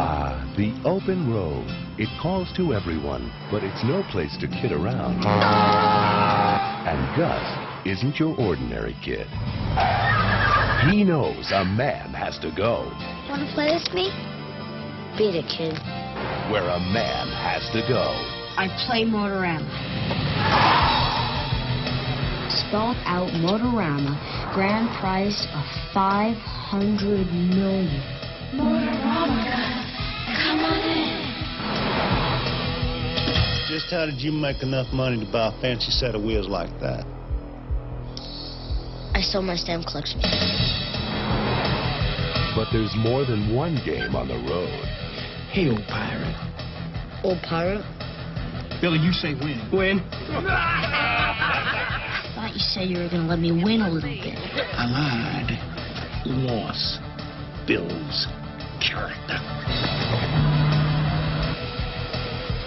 Ah, the open road. It calls to everyone, but it's no place to kid around. And Gus isn't your ordinary kid. He knows a man has to go. Want to play with me? Beat it, kid. Where a man has to go. I play Motorama. Spelled out Motorama, grand prize of $500 million. Motorama, come on in. Just how did you make enough money to buy a fancy set of wheels like that? I sold my stamp collection. But there's more than one game on the road. Hey, old pirate. Old pirate? Billy, you say win. Win? I thought you said you were going to let me win a little bit. I lied. Loss builds character.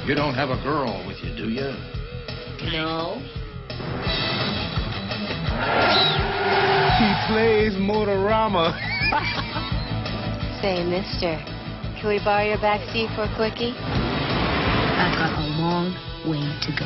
You don't have a girl with you, do you? No. He plays Motorama. Say, mister, can we borrow your back seat for a quickie? I've got a long way to go.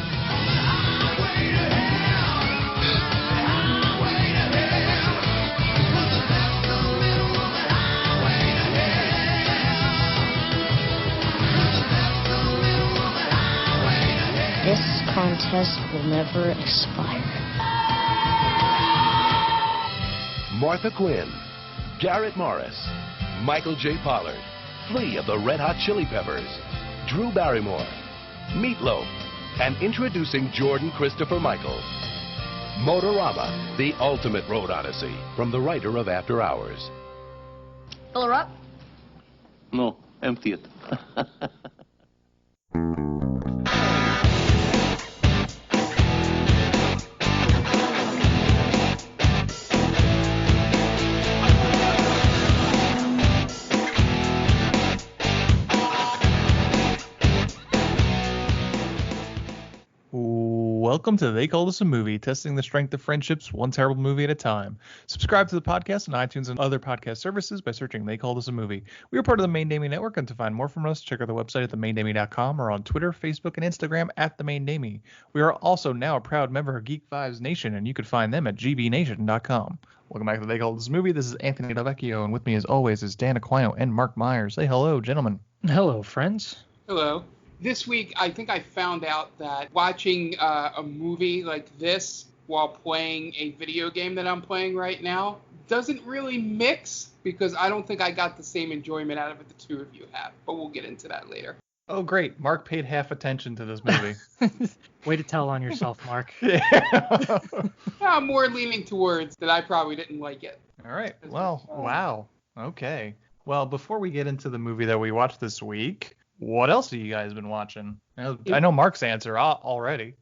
This contest will never expire. Martha Quinn, Garrett Morris, Michael J. Pollard, Flea of the Red Hot Chili Peppers, Drew Barrymore, Meatloaf, and introducing Jordan Christopher Michael. Motorama, the ultimate road odyssey, from the writer of After Hours. Fill her up? No, empty it. Welcome to They Called Us a Movie, testing the strength of friendships one terrible movie at a time. Subscribe to the podcast on iTunes and other podcast services by searching They Called Us a Movie. We are part of the Main Damie Network, and to find more from us, check out the website at themaindamie.com or on Twitter, Facebook, and Instagram at The Main Damie. We are also now a proud member of Geek Vibes Nation, and you can find them at gbnation.com. Welcome back to They Called Us a Movie. This is Anthony Delvecchio, and with me as always is Dan Aquino and Mark Myers. Say hello, gentlemen. Hello, friends. Hello. This week, I think I found out that watching a movie like this while playing a video game that I'm playing right now doesn't really mix, because I don't think I got the same enjoyment out of it the two of you have. But we'll get into that later. Oh, great. Mark paid half attention to this movie. Way to tell on yourself, Mark. Yeah. I'm more leaning towards that I probably didn't like it. All right. Well, wow. Okay. Well, before we get into the movie that we watched this week, what else have you guys been watching? I know Mark's answer already.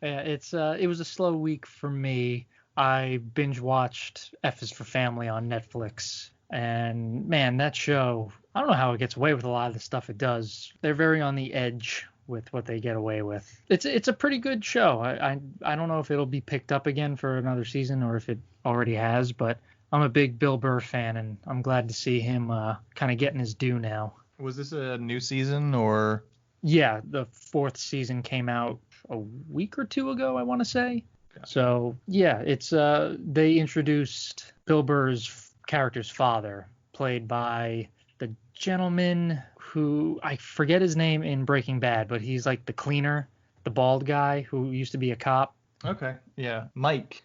Yeah, it was a slow week for me. I binge watched F is for Family on Netflix, and man, that show, I don't know how it gets away with a lot of the stuff it does. They're very on the edge with what they get away with. It's a pretty good show. I don't know if it'll be picked up again for another season or if it already has, but I'm a big Bill Burr fan, and I'm glad to see him kind of getting his due now. Was this a new season or? Yeah, the fourth season came out a week or two ago, I want to say. Gotcha. So, yeah, it's they introduced Bill Burr's character's father, played by the gentleman who, I forget his name in Breaking Bad, but he's like the cleaner, the bald guy who used to be a cop. Okay, yeah, Mike.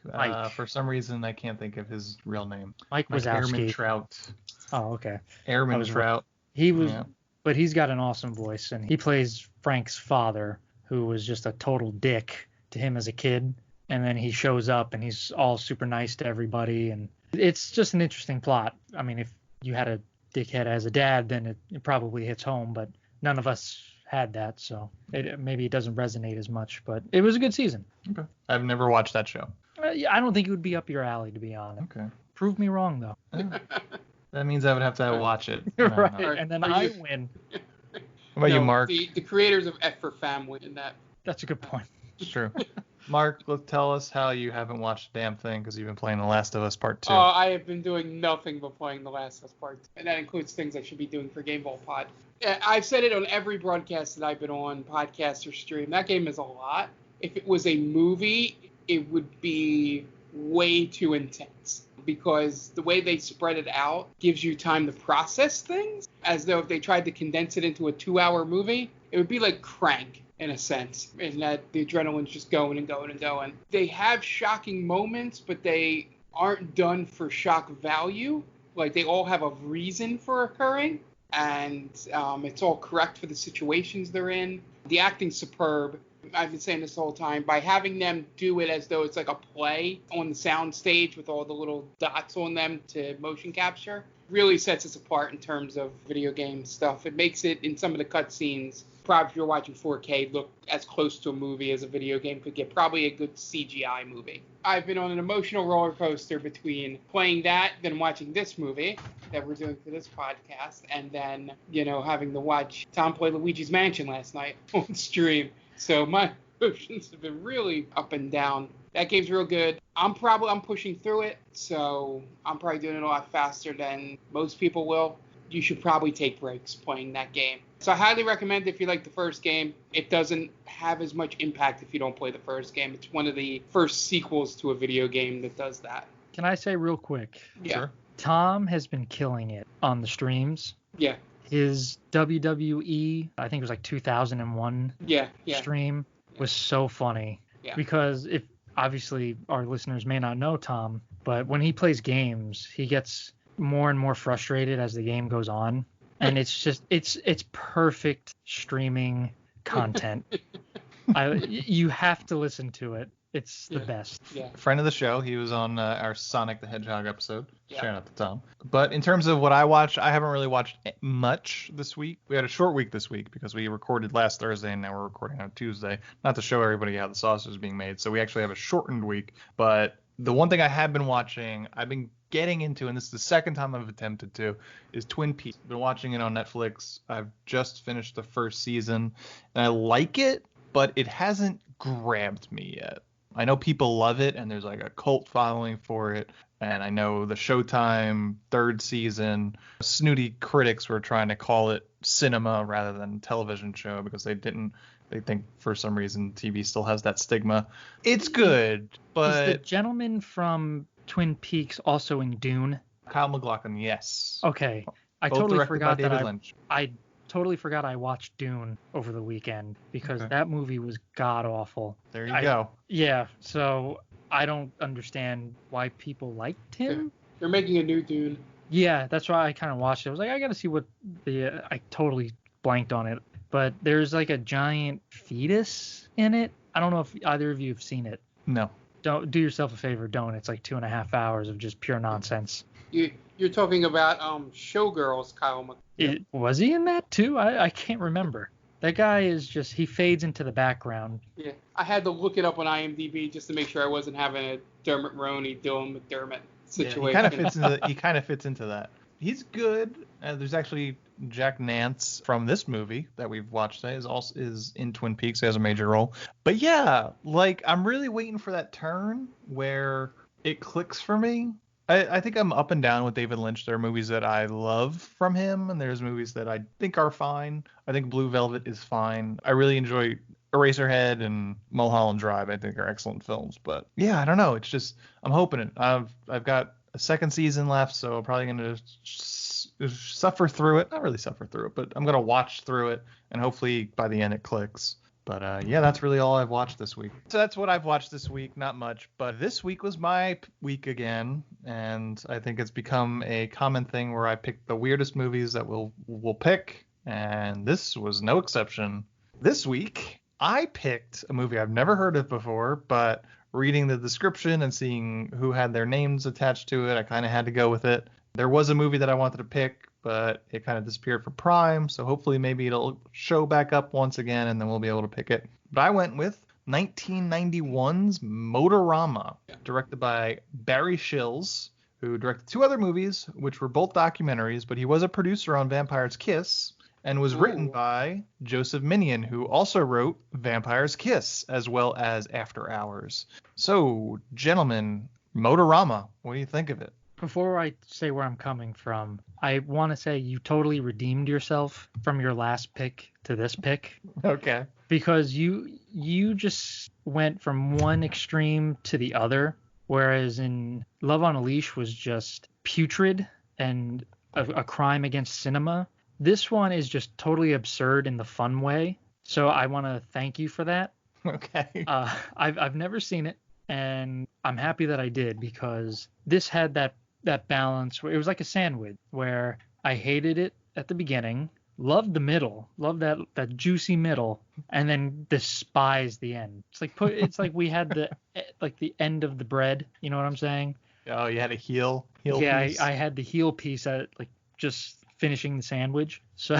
For some reason, I can't think of his real name. Mike Wazowski. Airman Trout. Oh, okay. Airman Trout. He was, yeah. But he's got an awesome voice, and he plays Frank's father, who was just a total dick to him as a kid. And then he shows up, and he's all super nice to everybody, and it's just an interesting plot. I mean, if you had a dickhead as a dad, then it probably hits home, but none of us had that, so maybe it doesn't resonate as much. But it was a good season. Okay. I've never watched that show. Yeah, I don't think it would be up your alley, to be honest. Okay. Prove me wrong, though. That means I would have to watch it. Right, and then I win. What about you, Mark? The creators of F for Family in that. That's a good point. It's true. Mark, tell us how you haven't watched a damn thing because you've been playing The Last of Us Part 2. Oh, I have been doing nothing but playing The Last of Us Part 2. And that includes things I should be doing for Game Ball Pod. Yeah, I've said it on every broadcast that I've been on, podcast or stream. That game is a lot. If it was a movie, it would be way too intense. Because the way they spread it out gives you time to process things. As though if they tried to condense it into a 2-hour movie, it would be like Crank. In a sense, in that the adrenaline's just going and going and going. They have shocking moments, but they aren't done for shock value. Like, they all have a reason for occurring, and it's all correct for the situations they're in. The acting's superb. I've been saying this the whole time. By having them do it as though it's like a play on the sound stage with all the little dots on them to motion capture, really sets us apart in terms of video game stuff. It makes it, in some of the cutscenes, probably if you're watching 4K, look as close to a movie as a video game could get. Probably a good CGI movie. I've been on an emotional roller coaster between playing that, then watching this movie that we're doing for this podcast, and then, having to watch Tom play Luigi's Mansion last night on stream. So my emotions have been really up and down. That game's real good. I'm pushing through it, so I'm probably doing it a lot faster than most people will. You should probably take breaks playing that game. So I highly recommend if you like the first game. It doesn't have as much impact if you don't play the first game. It's one of the first sequels to a video game that does that. Can I say real quick? Yeah. Sure. Tom has been killing it on the streams. Yeah. His WWE, I think it was like 2001 stream was so funny. Yeah. Because if obviously our listeners may not know Tom, but when he plays games, he gets more and more frustrated as the game goes on. And it's just, it's perfect streaming content. You have to listen to it. It's the best. Yeah. Friend of the show. He was on our Sonic the Hedgehog episode. Yeah. Shout out to Tom. But in terms of what I watched, I haven't really watched much this week. We had a short week this week because we recorded last Thursday and now we're recording on Tuesday. Not to show everybody how the sausage is being made. So we actually have a shortened week. But the one thing I have been watching, I've been getting into, and this is the second time I've attempted to, is Twin Peaks. I've been watching it on Netflix. I've just finished the first season, and I like it, but it hasn't grabbed me yet. I know people love it, and there's like a cult following for it, and I know the Showtime third season, snooty critics were trying to call it cinema rather than television show because they think for some reason TV still has that stigma. It's good, but... Is the gentleman from Twin Peaks also in Dune? Kyle MacLachlan, yes. Okay. I Both totally forgot by David that Lynch. I totally forgot I watched Dune over the weekend because that movie was god awful. There you go. Yeah, so I don't understand why people liked him. They're making a new Dune. Yeah, that's why I kind of watched it. I was like, I got to see what I totally blanked on it. But there's like a giant fetus in it. I don't know if either of you have seen it. No. Don't do yourself a favor. Don't. It's like 2.5 hours of just pure nonsense. You're talking about Showgirls, Kyle MacLachlan. Was he in that too? I can't remember. That guy is just, he fades into the background. Yeah, I had to look it up on IMDb just to make sure I wasn't having a Dermot Mulroney, Dylan McDermott situation. Yeah, he kind of fits into that. He's good. There's actually Jack Nance from this movie that we've watched today is in Twin Peaks. He has a major role. But yeah, like I'm really waiting for that turn where it clicks for me. I think I'm up and down with David Lynch. There are movies that I love from him, and there's movies that I think are fine. I think Blue Velvet is fine. I really enjoy Eraserhead and Mulholland Drive. I think are excellent films. But yeah, I don't know. It's just I'm hoping it. I've got a second season left, so I'm probably gonna suffer through it. Not really suffer through it, but I'm gonna watch through it, and hopefully by the end it clicks. But yeah, that's really all I've watched this week. So that's what I've watched this week. Not much, but this week was my week again, and I think it's become a common thing where I pick the weirdest movies that we'll pick, and this was no exception. This week, I picked a movie I've never heard of before, but reading the description and seeing who had their names attached to it, I kind of had to go with it. There was a movie that I wanted to pick, but it kind of disappeared for Prime, so hopefully maybe it'll show back up once again, and then we'll be able to pick it. But I went with 1991's Motorama, directed by Barry Shills, who directed two other movies, which were both documentaries, but he was a producer on Vampire's Kiss, and was written by Joseph Minion, who also wrote Vampire's Kiss as well as After Hours. So, gentlemen, Motorama, what do you think of it? Before I say where I'm coming from, I want to say you totally redeemed yourself from your last pick to this pick. Okay. Because you just went from one extreme to the other, whereas in Love on a Leash was just putrid and a crime against cinema. This one is just totally absurd in the fun way. So I want to thank you for that. Okay. I've never seen it, and I'm happy that I did, because this had that balance where it was like a sandwich, where I hated it at the beginning, loved the middle, loved that juicy middle, and then despised the end. It's like we had the end of the bread. You know what I'm saying? Oh, you had a heel yeah, piece? I had the heel piece at just finishing the sandwich. So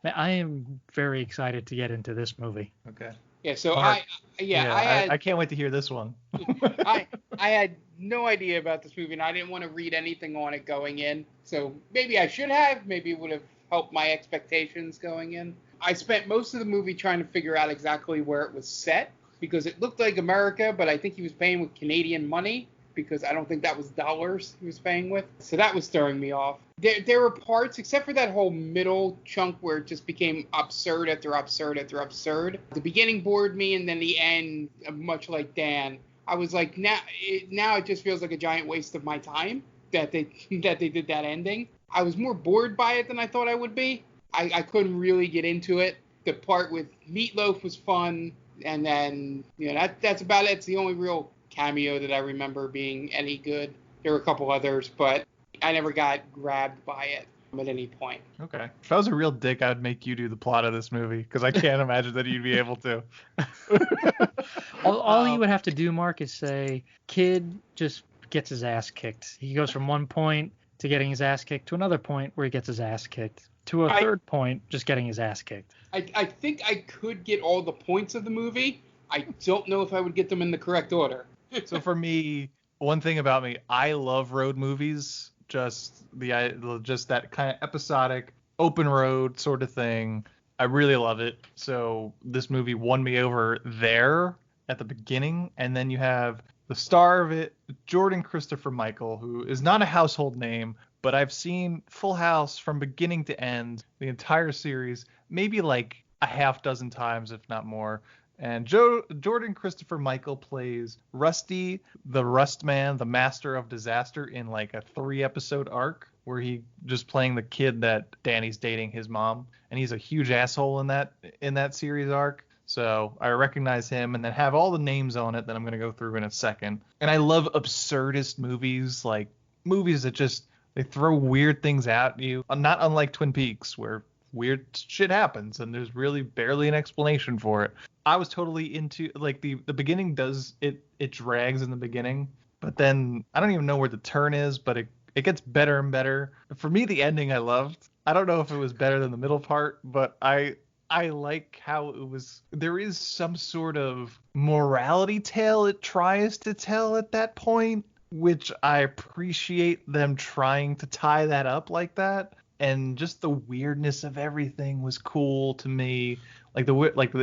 man, I am very excited to get into this movie. Okay. Yeah, so Mark. I can't wait to hear this one. I had no idea about this movie, and I didn't want to read anything on it going in. So maybe I should have. Maybe it would have helped my expectations going in. I spent most of the movie trying to figure out exactly where it was set, because it looked like America, but I think he was paying with Canadian money, because I don't think that was dollars he was paying with. So that was throwing me off. There were parts, except for that whole middle chunk where it just became absurd after absurd after absurd. The beginning bored me, and then the end, much like Dan, I was like, now it just feels like a giant waste of my time that they did that ending. I was more bored by it than I thought I would be. I couldn't really get into it. The part with Meatloaf was fun, and then that's about it. It's the only real cameo that I remember being any good. There were a couple others, but I never got grabbed by it at any point. Okay. If I was a real dick, I'd make you do the plot of this movie, because I can't imagine that you'd be able to. All you would have to do, Mark, is say, kid just gets his ass kicked. He goes from one point to getting his ass kicked to another point where he gets his ass kicked to a third point just getting his ass kicked. I think I could get all the points of the movie. I don't know if I would get them in the correct order. So for me, one thing about me, I love road movies. Just that kind of episodic open road sort of thing. I really love it. So this movie won me over there at the beginning, and then you have the star of it, Jordan Christopher Michael, who is not a household name, but I've seen Full House from beginning to end, the entire series, maybe like a half dozen times, if not more. And Jordan Christopher Michael plays Rusty, the Rust Man, the Master of Disaster, in like a 3-episode arc where he just playing the kid that Danny's dating his mom, and he's a huge asshole in that series arc. So I recognize him, and then have all the names on it that I'm going to go through in a second. And I love absurdist movies, like movies that just they throw weird things at you, not unlike Twin Peaks, where weird shit happens and there's really barely an explanation for it. I was totally into like the beginning does it drags in the beginning, but then I don't even know where the turn is, but it gets better and better. For me, the ending I loved. I don't know if it was better than the middle part, but I like how it was. There is some sort of morality tale it tries to tell at that point, which I appreciate them trying to tie that up like that. And just the weirdness of everything was cool to me.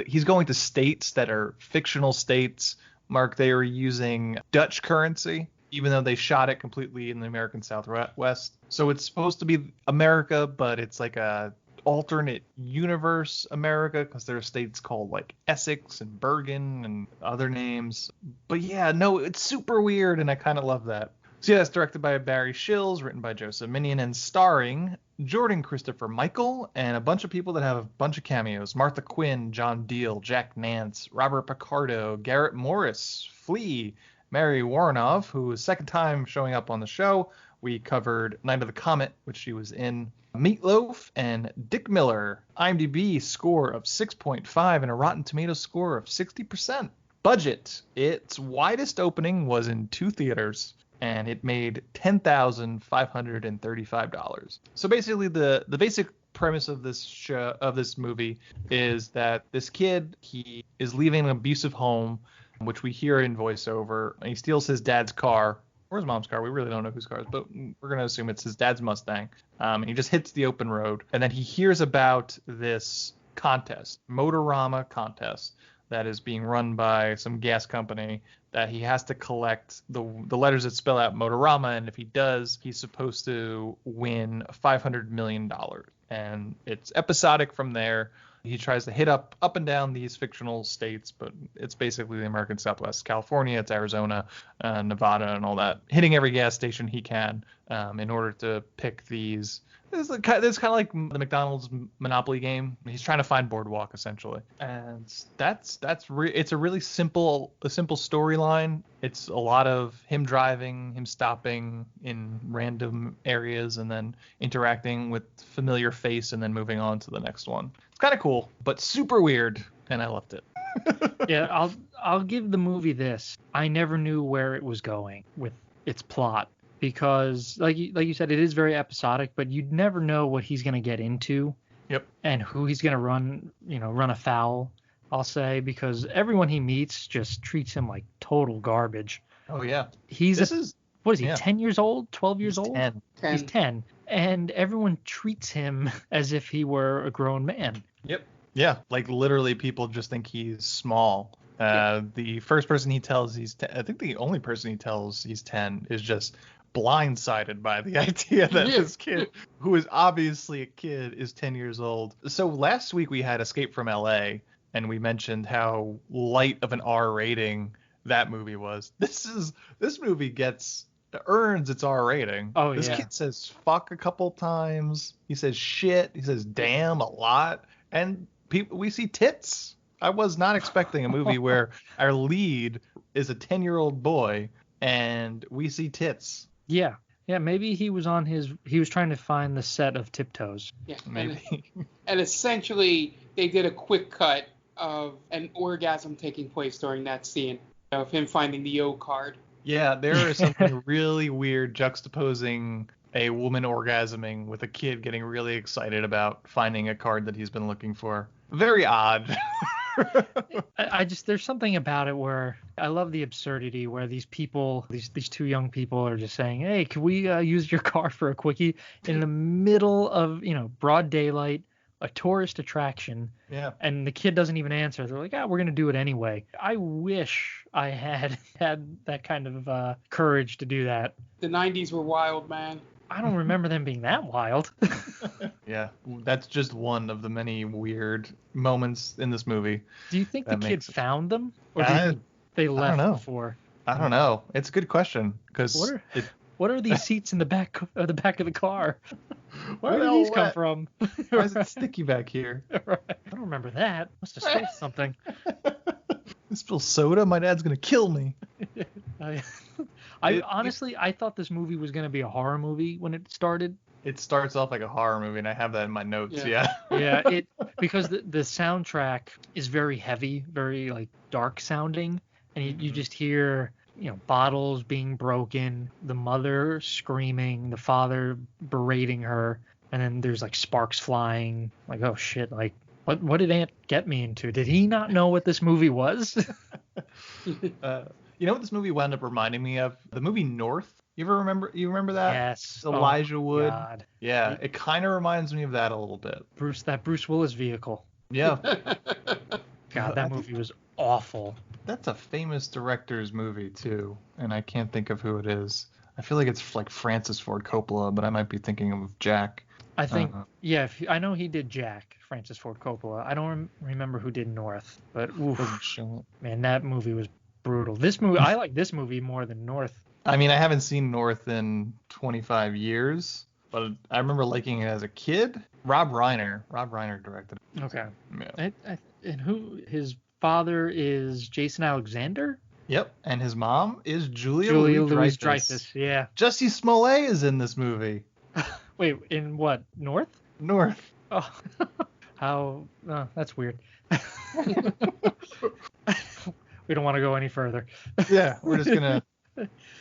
He's going to states that are fictional states. Mark, they were using Dutch currency, even though they shot it completely in the American Southwest. So it's supposed to be America, but it's like a alternate universe America, because there are states called like Essex and Bergen and other names. But yeah, no, it's super weird, and I kind of love that. So yeah, it's directed by Barry Shills, written by Joseph Minion, and starring Jordan Christopher Michael and a bunch of people that have a bunch of cameos. Martha Quinn, John Deal, Jack Nance, Robert Picardo, Garrett Morris, Flea, Mary Warrenov, who is second time showing up on the show. We covered Night of the Comet, which she was in. Meatloaf and Dick Miller. IMDb score of 6.5 and a Rotten Tomatoes score of 60%. Budget. Its widest opening was in 2 theaters, and it made $10,535. So basically the basic premise of this movie is that this kid, he is leaving an abusive home, which we hear in voiceover, and he steals his dad's car, or his mom's car. We really don't know whose car it is, but we're going to assume it's his dad's Mustang. And he just hits the open road. And then he hears about this contest, Motorama contest, that is being run by some gas company that he has to collect the letters that spell out Motorama. And if he does, he's supposed to win $500 million. And it's episodic from there. He tries to hit up and down these fictional states, but it's basically the American Southwest. California, it's Arizona, Nevada, and all that. Hitting every gas station he can in order to pick these. It's kind of like the McDonald's Monopoly game. He's trying to find Boardwalk, essentially. And it's a really simple storyline. It's a lot of him driving, him stopping in random areas, and then interacting with familiar face, and then moving on to the next one. It's kind of cool, but super weird, and I loved it. Yeah, I'll give the movie this. I never knew where it was going with its plot. Because, like you said, it is very episodic, but you'd never know what he's going to get into. Yep. And who he's going to run afoul, I'll say, because everyone he meets just treats him like total garbage. Oh, yeah. What is he, 10 years old, 12 years old? 10. He's 10. And everyone treats him as if he were a grown man. Yep. Yeah, like literally people just think he's small. The first person he tells he's 10, I think the only person he tells he's 10 is just blindsided by the idea that this kid, who is obviously a kid, is 10 years old. So last week we had Escape from LA, and we mentioned how light of an R rating that movie was. This movie earns its R rating. Oh, this kid says fuck a couple times. He says shit. He says damn a lot. And we see tits. I was not expecting a movie where our lead is a 10-year-old boy and we see tits. Yeah, maybe he was trying to find the set of Tiptoes. Yeah, maybe. And essentially, they did a quick cut of an orgasm taking place during that scene of him finding the O card. Yeah, there is something really weird juxtaposing a woman orgasming with a kid getting really excited about finding a card that he's been looking for. Very odd. There's something about it where I love the absurdity where these people, these two young people are just saying, hey, can we use your car for a quickie in the middle of, broad daylight, a tourist attraction. Yeah. And the kid doesn't even answer. They're like, we're going to do it anyway. I wish I had that kind of courage to do that. The 90s were wild, man. I don't remember them being that wild. Yeah, that's just one of the many weird moments in this movie. Do you think the kid found them? Or do you think they left before? I don't know. It's a good question. Because what are these seats in the back of the car? Where did these come from? Why is it sticky back here? Right. I don't remember that. Must have spilled something. This spills soda? My dad's going to kill me. I thought this movie was going to be a horror movie when it started. It starts off like a horror movie, and I have that in my notes. Yeah. Because the soundtrack is very heavy, very like dark sounding, and you just hear bottles being broken, the mother screaming, the father berating her, and then there's like sparks flying. Like, oh shit! Like, what did Aunt get me into? Did he not know what this movie was? You know what this movie wound up reminding me of? The movie North. You remember that? Yes. Elijah Wood. God. Yeah, it kind of reminds me of that a little bit. Bruce Willis vehicle. Yeah. God, that movie was awful. That's a famous director's movie too, and I can't think of who it is. I feel like it's like Francis Ford Coppola, but I might be thinking of Jack. I think, I know he did Jack, Francis Ford Coppola. I don't remember who did North, but oof, man, that movie was brutal. This movie, I like this movie more than North. I mean, I haven't seen North in 25 years, but I remember liking it as a kid. Rob Reiner directed it. Okay. Yeah. And his father is Jason Alexander? Yep, and his mom is Julia Louis-Dreyfus. Yeah. Jussie Smollett is in this movie. Wait, in what? North? Oh, how? That's weird. We don't want to go any further. Yeah, we're just gonna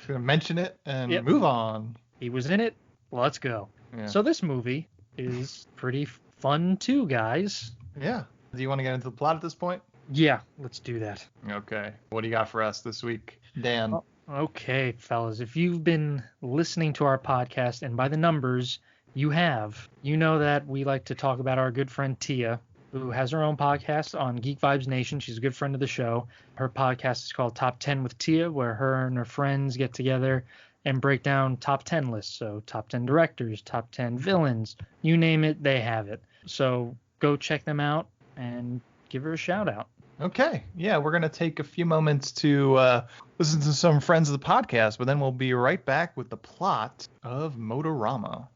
mention it and move on. He was in it. Let's go. Yeah. So this movie is pretty fun too, guys. Yeah. Do you want to get into the plot at this point? Yeah, let's do that. Okay. What do you got for us this week, Dan? Okay, fellas, if you've been listening to our podcast, and by the numbers, you have, you know that we like to talk about our good friend Tia, who has her own podcast on Geek Vibes Nation. She's a good friend of the show. Her podcast is called Top 10 with Tia, where her and her friends get together and break down top 10 lists. So top 10 directors, top 10 villains, you name it, they have it. So go check them out and give her a shout out. Okay. Yeah, we're going to take a few moments to listen to some friends of the podcast, but then we'll be right back with the plot of Motorama.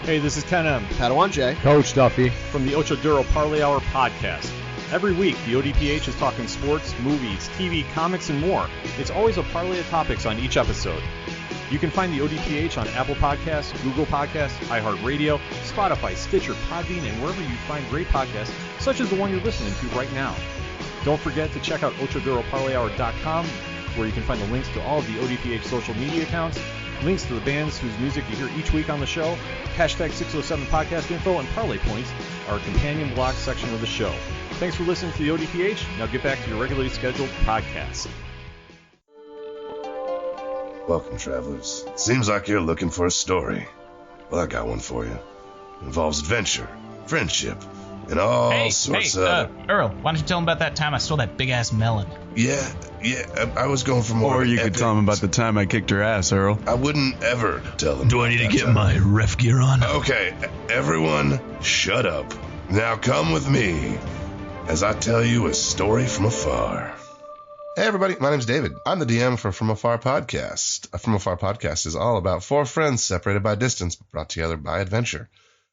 Hey, this is Ken M. Padawan J. Coach Duffy. From the Ocho Duro Parlay Hour podcast. Every week, the ODPH is talking sports, movies, TV, comics, and more. It's always a parlay of topics on each episode. You can find the ODPH on Apple Podcasts, Google Podcasts, iHeartRadio, Spotify, Stitcher, Podbean, and wherever you find great podcasts, such as the one you're listening to right now. Don't forget to check out OchoDuroParlayHour.com, where you can find the links to all of the ODPH social media accounts, links to the bands whose music you hear each week on the show, hashtag 607 podcast info, and parlay points, our companion blog section of the show. Thanks for listening to the ODPH. Now get back to your regularly scheduled podcast. Welcome, travelers. Seems like you're looking for a story. Well, I got one for you. It involves adventure, friendship, and all sorts of... Earl, why don't you tell him about that time I stole that big-ass melon? Yeah, I was going for more... Or you could tell him about the time I kicked her ass, Earl. I wouldn't ever tell them. Do I need to get my ref gear on? Okay, everyone, shut up. Now come with me as I tell you a story from afar. Hey everybody, my name's David. I'm the DM for From Afar Podcast. From Afar Podcast is all about four friends separated by distance, but brought together by adventure.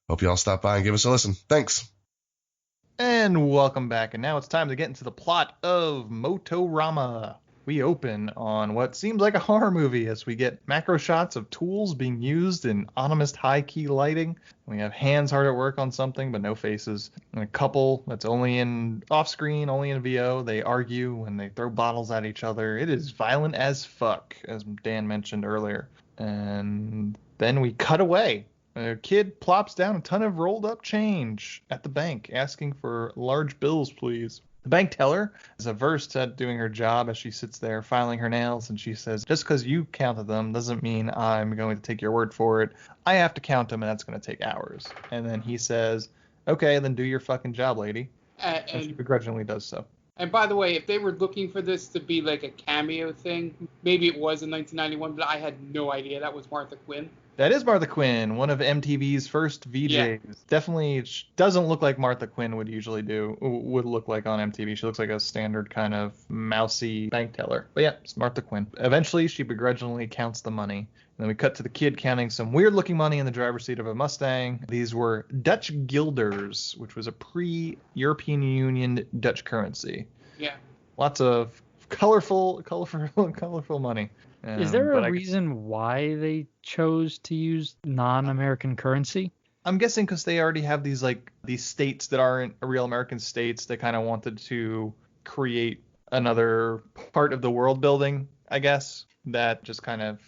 Hope you all stop by and give us a listen. Thanks. And welcome back. And now it's time to get into the plot of Motorama. We open on what seems like a horror movie as we get macro shots of tools being used in ominous high-key lighting. We have hands hard at work on something, but no faces. And a couple that's only in off-screen, only in VO. They argue and they throw bottles at each other. It is violent as fuck, as Dan mentioned earlier. And then we cut away. A kid plops down a ton of rolled-up change at the bank, asking for large bills, please. The bank teller is averse at doing her job as she sits there filing her nails, and she says, just because you counted them doesn't mean I'm going to take your word for it. I have to count them, and that's going to take hours. And then he says, okay, then do your fucking job, lady. And she begrudgingly does so. And by the way, if they were looking for this to be like a cameo thing, maybe it was in 1991, but I had no idea that was Martha Quinn. That is Martha Quinn, one of MTV's first VJs. Yeah. Definitely doesn't look like Martha Quinn would look like on MTV. She looks like a standard kind of mousy bank teller. But yeah, it's Martha Quinn. Eventually, she begrudgingly counts the money. And then we cut to the kid counting some weird-looking money in the driver's seat of a Mustang. These were Dutch guilders, which was a pre-European Union Dutch currency. Yeah. Lots of colorful money. Is there a reason why they chose to use non-American currency? I'm guessing because they already have these states that aren't real American states. They kind of wanted to create another part of the world building, I guess, that just kind of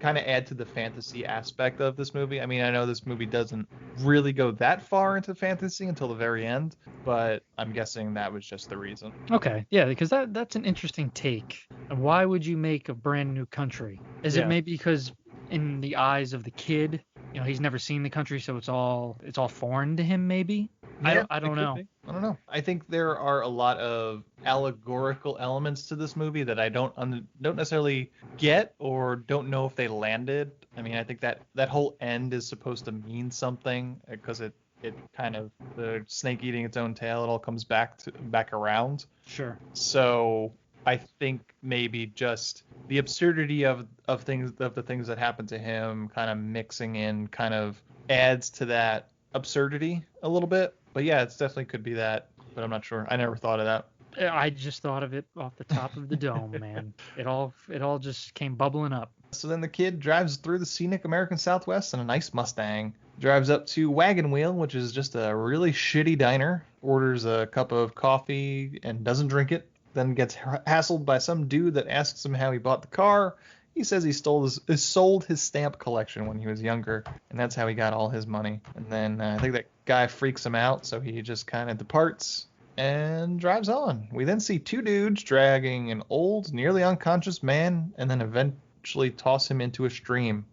add to the fantasy aspect of this movie. I mean, I know this movie doesn't really go that far into fantasy until the very end, but I'm guessing that was just the reason. Okay, yeah, because that's an interesting take. Why would you make a brand new country? Is it maybe because in the eyes of the kid, he's never seen the country, so it's all foreign to him, maybe? Yeah, I don't know. I don't know. I think there are a lot of allegorical elements to this movie that I don't necessarily get or don't know if they landed. I mean, I think that whole end is supposed to mean something because it kind of, the snake eating its own tail, it all comes back around. Sure. So I think maybe just the absurdity of the things that happen to him kind of mixing in kind of adds to that absurdity a little bit. But yeah, it definitely could be that, but I'm not sure. I never thought of that. I just thought of it off the top of the dome, man. It all just came bubbling up. So then the kid drives through the scenic American Southwest in a nice Mustang, drives up to Wagon Wheel, which is just a really shitty diner, orders a cup of coffee and doesn't drink it, then gets hassled by some dude that asks him how he bought the car. He says he sold his stamp collection when he was younger, and that's how he got all his money. And then I think that guy freaks him out, so he just kind of departs. and drives on. We then see two dudes dragging an old, nearly unconscious man and then eventually toss him into a stream.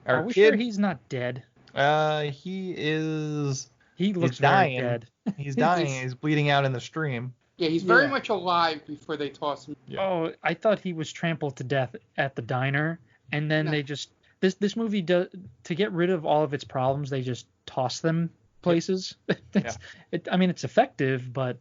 Are we sure he's not dead? He is. He looks he's dying. very dead. He's dying. He's bleeding out in the stream. Yeah, he's very much alive before they toss him. Yeah. Oh, I thought he was trampled to death at the diner, and then they just this movie does, to get rid of all of its problems, they just toss them places. It's effective, but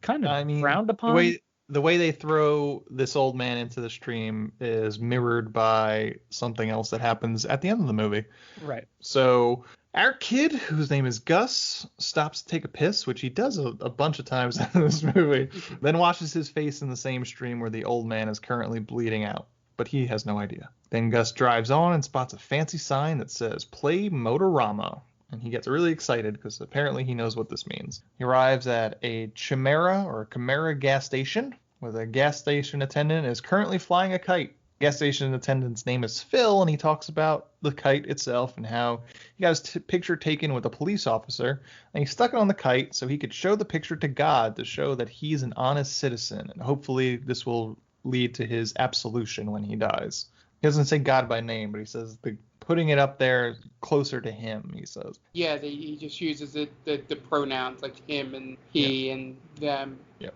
kind of frowned upon. The way they throw this old man into the stream is mirrored by something else that happens at the end of the movie. Right. So our kid, whose name is Gus, stops to take a piss, which he does a bunch of times in this movie, then washes his face in the same stream where the old man is currently bleeding out. But he has no idea. Then Gus drives on and spots a fancy sign that says, "Play Motorama." And he gets really excited because apparently he knows what this means. He arrives at a Chimera gas station, where the gas station attendant is currently flying a kite. The gas station attendant's name is Phil, and he talks about the kite itself and how he got his picture taken with a police officer, and he stuck it on the kite so he could show the picture to God to show that he's an honest citizen, and hopefully this will lead to his absolution when he dies. He doesn't say God by name, but he says putting it up there closer to him, he says. Yeah, he just uses the pronouns like him and he and them. Yep.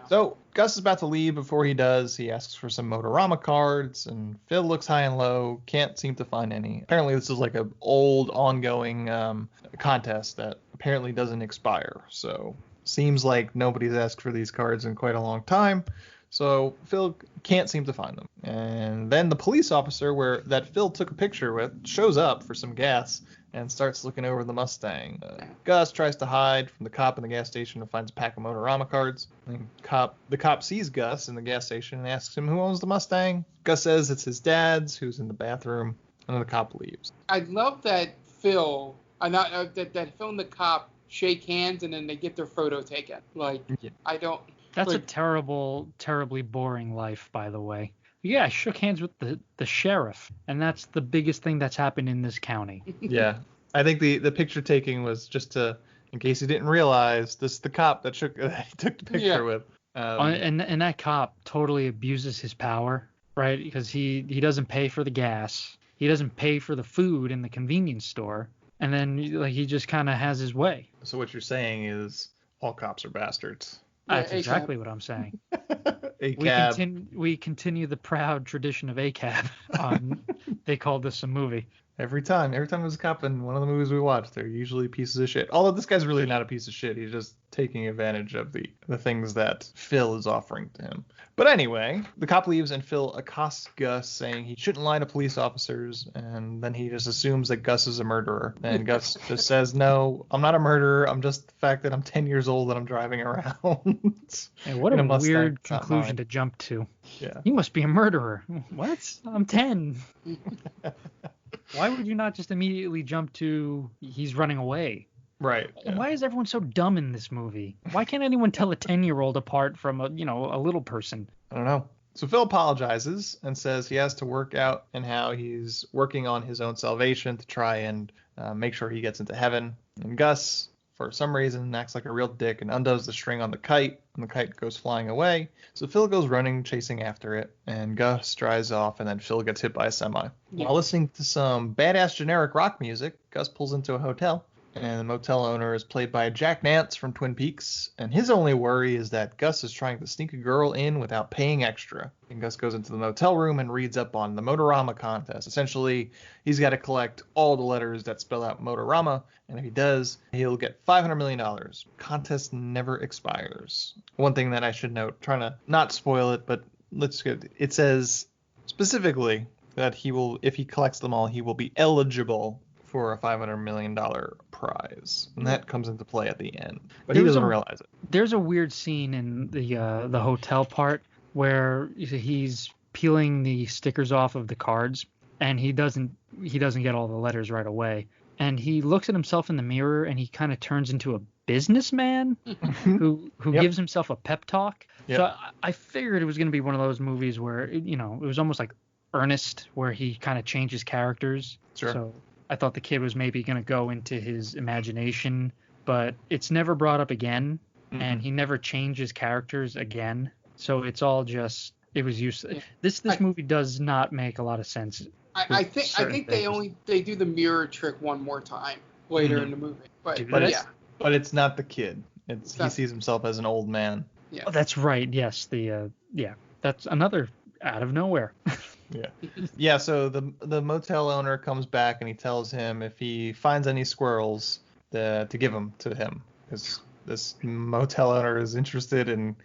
So Gus is about to leave. Before he does, he asks for some Motorama cards, and Phil looks high and low, can't seem to find any. Apparently this is like an old ongoing contest that apparently doesn't expire. So seems like nobody's asked for these cards in quite a long time. So Phil can't seem to find them. And then the police officer that Phil took a picture with shows up for some gas and starts looking over the Mustang. Gus tries to hide from the cop in the gas station and finds a pack of Motorama cards. The cop sees Gus in the gas station and asks him who owns the Mustang. Gus says it's his dad's, who's in the bathroom, and then the cop leaves. I love that Phil and the cop shake hands and then they get their photo taken. That's a terribly boring life, by the way. Yeah, I shook hands with the sheriff, and that's the biggest thing that's happened in this county. Yeah, I think the picture taking was just in case he didn't realize, this is the cop that he took the picture with. And that cop totally abuses his power, right? Because he doesn't pay for the gas, he doesn't pay for the food in the convenience store, and then he just kind of has his way. So what you're saying is all cops are bastards. That's exactly what I'm saying. We continue the proud tradition of ACAB. They called this a movie. Every time there's a cop in one of the movies we watch, they're usually pieces of shit. Although this guy's really not a piece of shit. He's just taking advantage of the things that Phil is offering to him. But anyway, the cop leaves and Phil accosts Gus saying he shouldn't lie to police officers, and then he just assumes that Gus is a murderer. And Gus just says, "No, I'm not a murderer. I'm just the fact that I'm 10 years old and I'm driving around." And what a weird conclusion to jump to. Yeah. You must be a murderer. What? I'm 10. Why would you not just immediately jump to he's running away? Right. And why is everyone so dumb in this movie? Why can't anyone tell a 10-year-old apart from a little person? I don't know. So Phil apologizes and says he has to work out and how he's working on his own salvation to try and make sure he gets into heaven. And Gus, for some reason, acts like a real dick and undoes the string on the kite, and the kite goes flying away. So Phil goes running, chasing after it, and Gus drives off, and then Phil gets hit by a semi. Yeah. While listening to some badass generic rock music, Gus pulls into a hotel. And the motel owner is played by Jack Nance from Twin Peaks. And his only worry is that Gus is trying to sneak a girl in without paying extra. And Gus goes into the motel room and reads up on the Motorama contest. Essentially, he's got to collect all the letters that spell out Motorama. And if he does, he'll get $500 million. Contest never expires. One thing that I should note, trying to not spoil it, but let's get it says specifically that he will, if he collects them all, he will be eligible for a $500 million prize, and that comes into play at the end, but he doesn't realize it. There's a weird scene in the hotel part where he's peeling the stickers off of the cards, and he doesn't get all the letters right away, and he looks at himself in the mirror, and he kind of turns into a businessman who gives himself a pep talk. Yep. So I figured it was going to be one of those movies where it was almost like Ernest, where he kind of changes characters. Sure. So I thought the kid was maybe going to go into his imagination, but it's never brought up again. and he never changes characters again. So it's all just, it was useless. This movie does not make a lot of sense. I think they do the mirror trick one more time later in the movie. But it's not the kid. He sees himself as an old man. Yeah. Oh, that's right. Yes. That's another out of nowhere. Yeah. So the motel owner comes back and he tells him if he finds any squirrels to give them to him, because this motel owner is interested in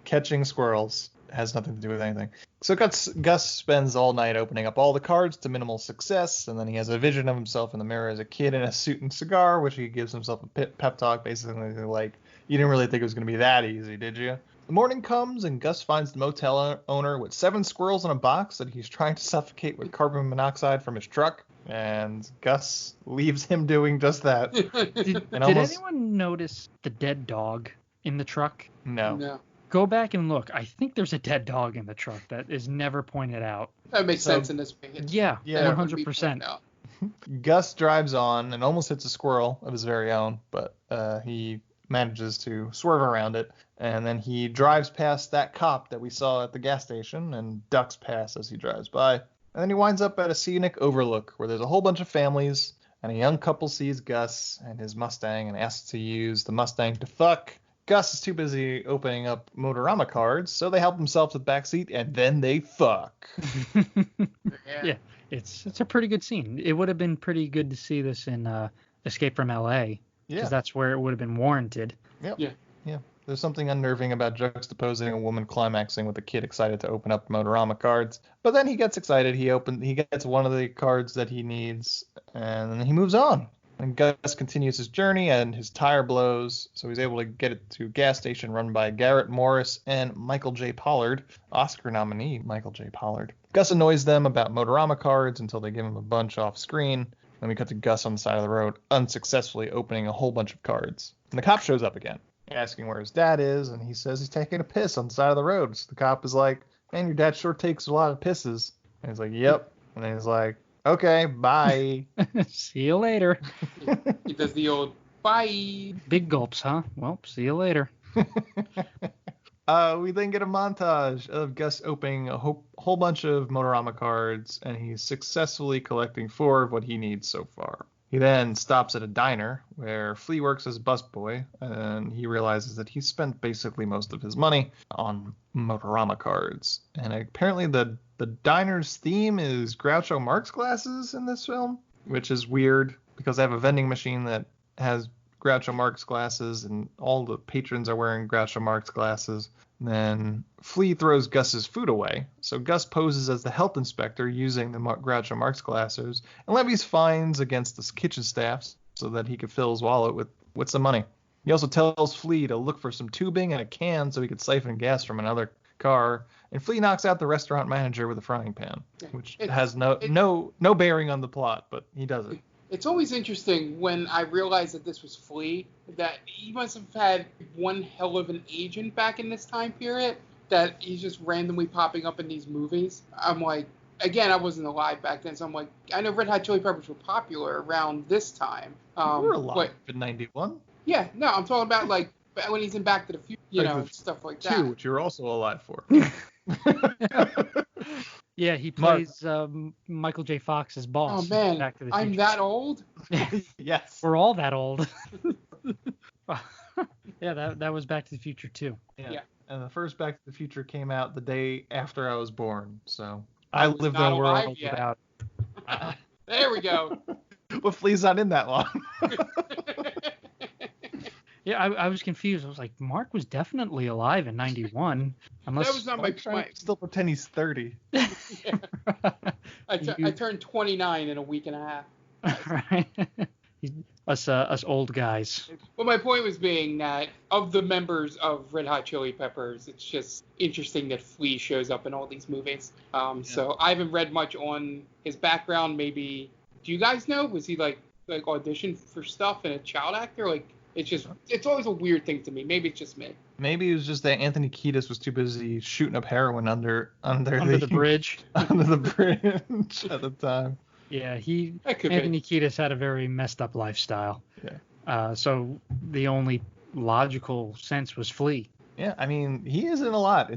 catching squirrels. It has nothing to do with anything. So Gus spends all night opening up all the cards to minimal success, and then he has a vision of himself in the mirror as a kid in a suit and cigar, which he gives himself a pep talk, basically like, you didn't really think it was going to be that easy, did you? The morning comes, and Gus finds the motel owner with 7 squirrels in a box that he's trying to suffocate with carbon monoxide from his truck, and Gus leaves him doing just that. Did anyone notice the dead dog in the truck? No. Go back and look. I think there's a dead dog in the truck that is never pointed out. That makes sense in this movie. Yeah, 100%. Gus drives on and almost hits a squirrel of his very own, but he manages to swerve around it, and then he drives past that cop that we saw at the gas station and ducks past as he drives by. And then he winds up at a scenic overlook where there's a whole bunch of families, and a young couple sees Gus and his Mustang and asks to use the Mustang to fuck. Gus is too busy opening up Motorama cards, so they help themselves to the backseat, and then they fuck. Yeah, it's a pretty good scene. It would have been pretty good to see this in Escape from L.A., because that's where it would have been warranted. Yeah. There's something unnerving about juxtaposing a woman climaxing with a kid excited to open up Motorama cards. But then he gets excited. He gets one of the cards that he needs, and then he moves on. And Gus continues his journey, and his tire blows, so he's able to get it to a gas station run by Garrett Morris and Michael J. Pollard, Oscar nominee Michael J. Pollard. Gus annoys them about Motorama cards until they give him a bunch off screen. Then we cut to Gus on the side of the road, unsuccessfully opening a whole bunch of cards. And the cop shows up again, asking where his dad is, and he says he's taking a piss on the side of the road. So the cop is like, man, your dad sure takes a lot of pisses. And he's like, yep. And then he's like, okay, bye. See you later. He does the old bye. Big gulps, huh? Well, see you later. We then get a montage of Gus opening a whole bunch of Motorama cards, and he's successfully collecting 4 of what he needs so far. He then stops at a diner where Flea works as a busboy, and he realizes that he spent basically most of his money on Motorama cards. And apparently the diner's theme is Groucho Marx glasses in this film, which is weird because they have a vending machine that has Groucho Marx glasses, and all the patrons are wearing Groucho Marx glasses. And then Flea throws Gus's food away, so Gus poses as the health inspector using the Groucho Marx glasses and levies fines against the kitchen staff so that he could fill his wallet with some money. He also tells Flea to look for some tubing and a can so he could siphon gas from another car, and Flea knocks out the restaurant manager with a frying pan, which has no bearing on the plot, but he does it. It's always interesting when I realized that this was Flea, that he must have had one hell of an agent back in this time period, that he's just randomly popping up in these movies. I'm like, again, I wasn't alive back then, so I'm like, I know Red Hot Chili Peppers were popular around this time. You were alive in 91? Yeah, no, I'm talking about like when he's in Back to the Future, stuff like that. Which you're also alive for. Yeah, he plays Michael J. Fox's boss. Oh, man, Back to the I'm Future. that old? Yes. We're all that old. Yeah, that was Back to the Future, too. Yeah. And the first Back to the Future came out the day after I was born, so I lived in a world without... There we go. Well, Flea's not in that long. Yeah, I was confused. I was like, Mark was definitely alive in 91. Unless... That was not my... Still pretend he's 30. Yeah. I turned 29 in a week and a half. Right. Us old guys. Well, my point was being that of the members of Red Hot Chili Peppers, it's just interesting that Flea shows up in all these movies. So I haven't read much on his background. Maybe, do you guys know? Was he like auditioned for stuff and a child actor? Like, it's always a weird thing to me. Maybe it's just me. Maybe it was just that Anthony Kiedis was too busy shooting up heroin under the bridge. Under the bridge at the time. Yeah, Anthony Kiedis had a very messed up lifestyle. Yeah. So the only logical sense was Flea. Yeah, I mean, he is in a lot.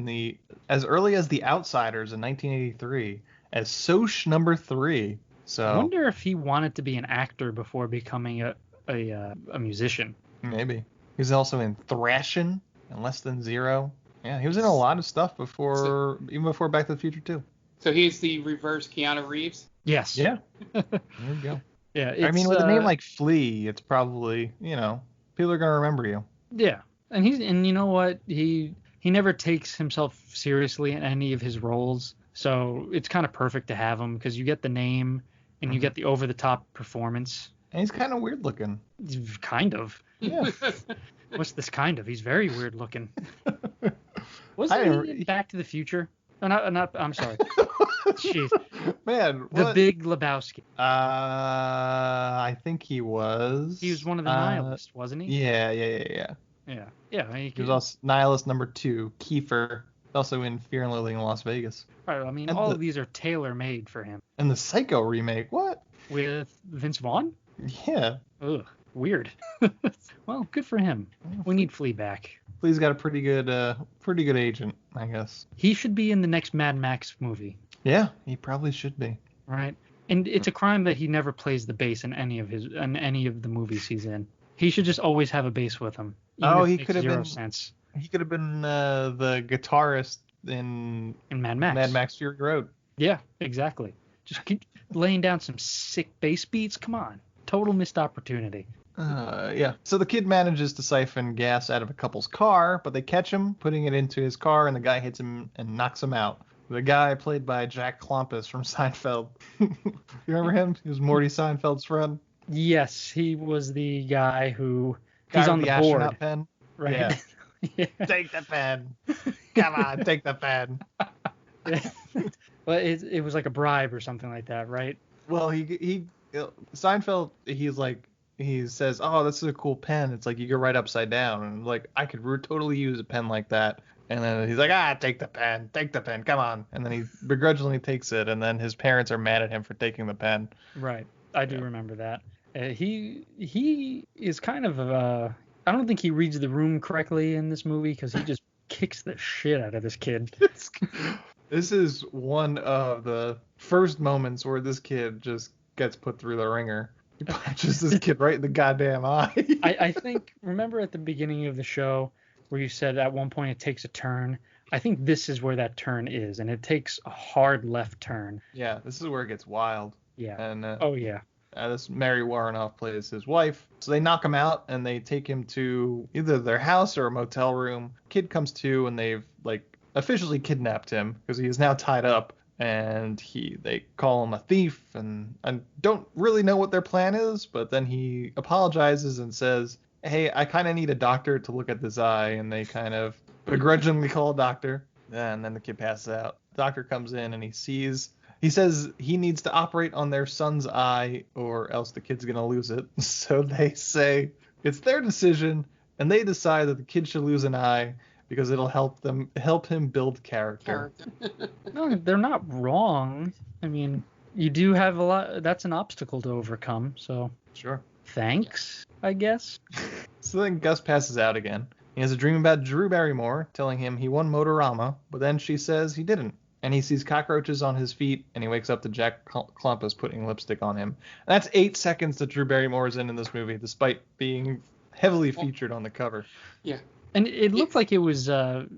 As early as The Outsiders in 1983, as Soch number 3. So I wonder if he wanted to be an actor before becoming a musician. Maybe. He was also in Thrashin' and Less Than Zero. Yeah, he was in a lot of stuff even before Back to the Future 2. So he's the reverse Keanu Reeves? Yes. Yeah. There we go. Yeah. I mean, with a name like Flea, it's probably, people are going to remember you. Yeah. And you know what? He never takes himself seriously in any of his roles. So it's kind of perfect to have him because you get the name and you get the over-the-top performance. And he's kind of weird looking. Kind of. Yeah. What's this kind of? He's very weird looking. Wasn't he in Back to the Future? Oh, not. I'm sorry. Jeez. Man, the Big Lebowski. I think he was. He was one of the nihilists, wasn't he? Yeah. Yeah. He was also nihilist number 2, Kiefer, also in Fear and Loathing in Las Vegas. Right. I mean, all of these are tailor-made for him. And the Psycho remake, what? With Vince Vaughn? Yeah. Ugh. Weird. Well, good for him. We need Flea back. Flea's got a pretty good agent, I guess. He should be in the next Mad Max movie. Yeah, he probably should be. Right. And it's a crime that he never plays the bass in any of the movies he's in. He should just always have a bass with him. He could have been sense. He could have been the guitarist in Mad Max. Mad Max Fury Road. Yeah, exactly. Just keep laying down some sick bass beats. Come on. Total missed opportunity. Yeah. So the kid manages to siphon gas out of a couple's car, but they catch him putting it into his car, and the guy hits him and knocks him out. The guy played by Jack Klompus from Seinfeld. You remember him? He was Morty Seinfeld's friend. Yes, he was the guy who... He's on the board. Pen. Right. Yeah. Yeah. Take the pen. Come on, take the pen. Well, it was like a bribe or something like that, right? Well, Seinfeld, he says, "Oh, this is a cool pen. It's like you can write upside down." And like, I could totally use a pen like that. And then he's like, take the pen, come on. And then he begrudgingly takes it. And then his parents are mad at him for taking the pen. Right. I do remember that. He is kind of I don't think he reads the room correctly in this movie because he just kicks the shit out of this kid. This is one of the first moments where this kid just gets put through the ringer. He punches this kid right in the goddamn eye. I think, remember at the beginning of the show where you said at one point it takes a turn? I think this is where that turn is, and it takes a hard left turn. Yeah, this is where it gets wild. Yeah. And yeah. This Mary Warrenoff plays his wife. So they knock him out and they take him to either their house or a motel room. Kid comes to and they've officially kidnapped him because he is now tied up. And they call him a thief and don't really know what their plan is. But then he apologizes and says, "Hey, I kind of need a doctor to look at this eye." And they kind of begrudgingly call a doctor. And then the kid passes out. The doctor comes in and he says he needs to operate on their son's eye or else the kid's going to lose it. So they say it's their decision, and they decide that the kid should lose an eye because it'll help him build character. No, they're not wrong. I mean, you do have a lot. That's an obstacle to overcome. So sure. Thanks, I guess. So then Gus passes out again. He has a dream about Drew Barrymore telling him he won Motorama, but then she says he didn't. And he sees cockroaches on his feet, and he wakes up to Jack Klompus putting lipstick on him. And that's 8 seconds that Drew Barrymore is in this movie, despite being heavily featured on the cover. Yeah. And it looked like it was the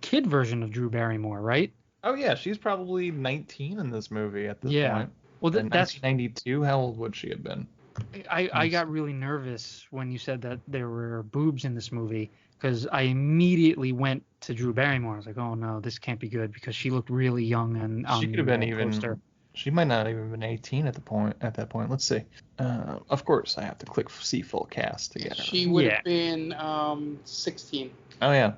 kid version of Drew Barrymore, right? Oh yeah, she's probably 19 in this movie at this point. Well, that's 1992. How old would she have been? I got really nervous when you said that there were boobs in this movie because I immediately went to Drew Barrymore. I was like, oh no, this can't be good because she looked really young and she could have been even. She might not even been 18 at that point. Let's see. Of course, I have to click see full cast to get her. She would have been 16. Oh yeah.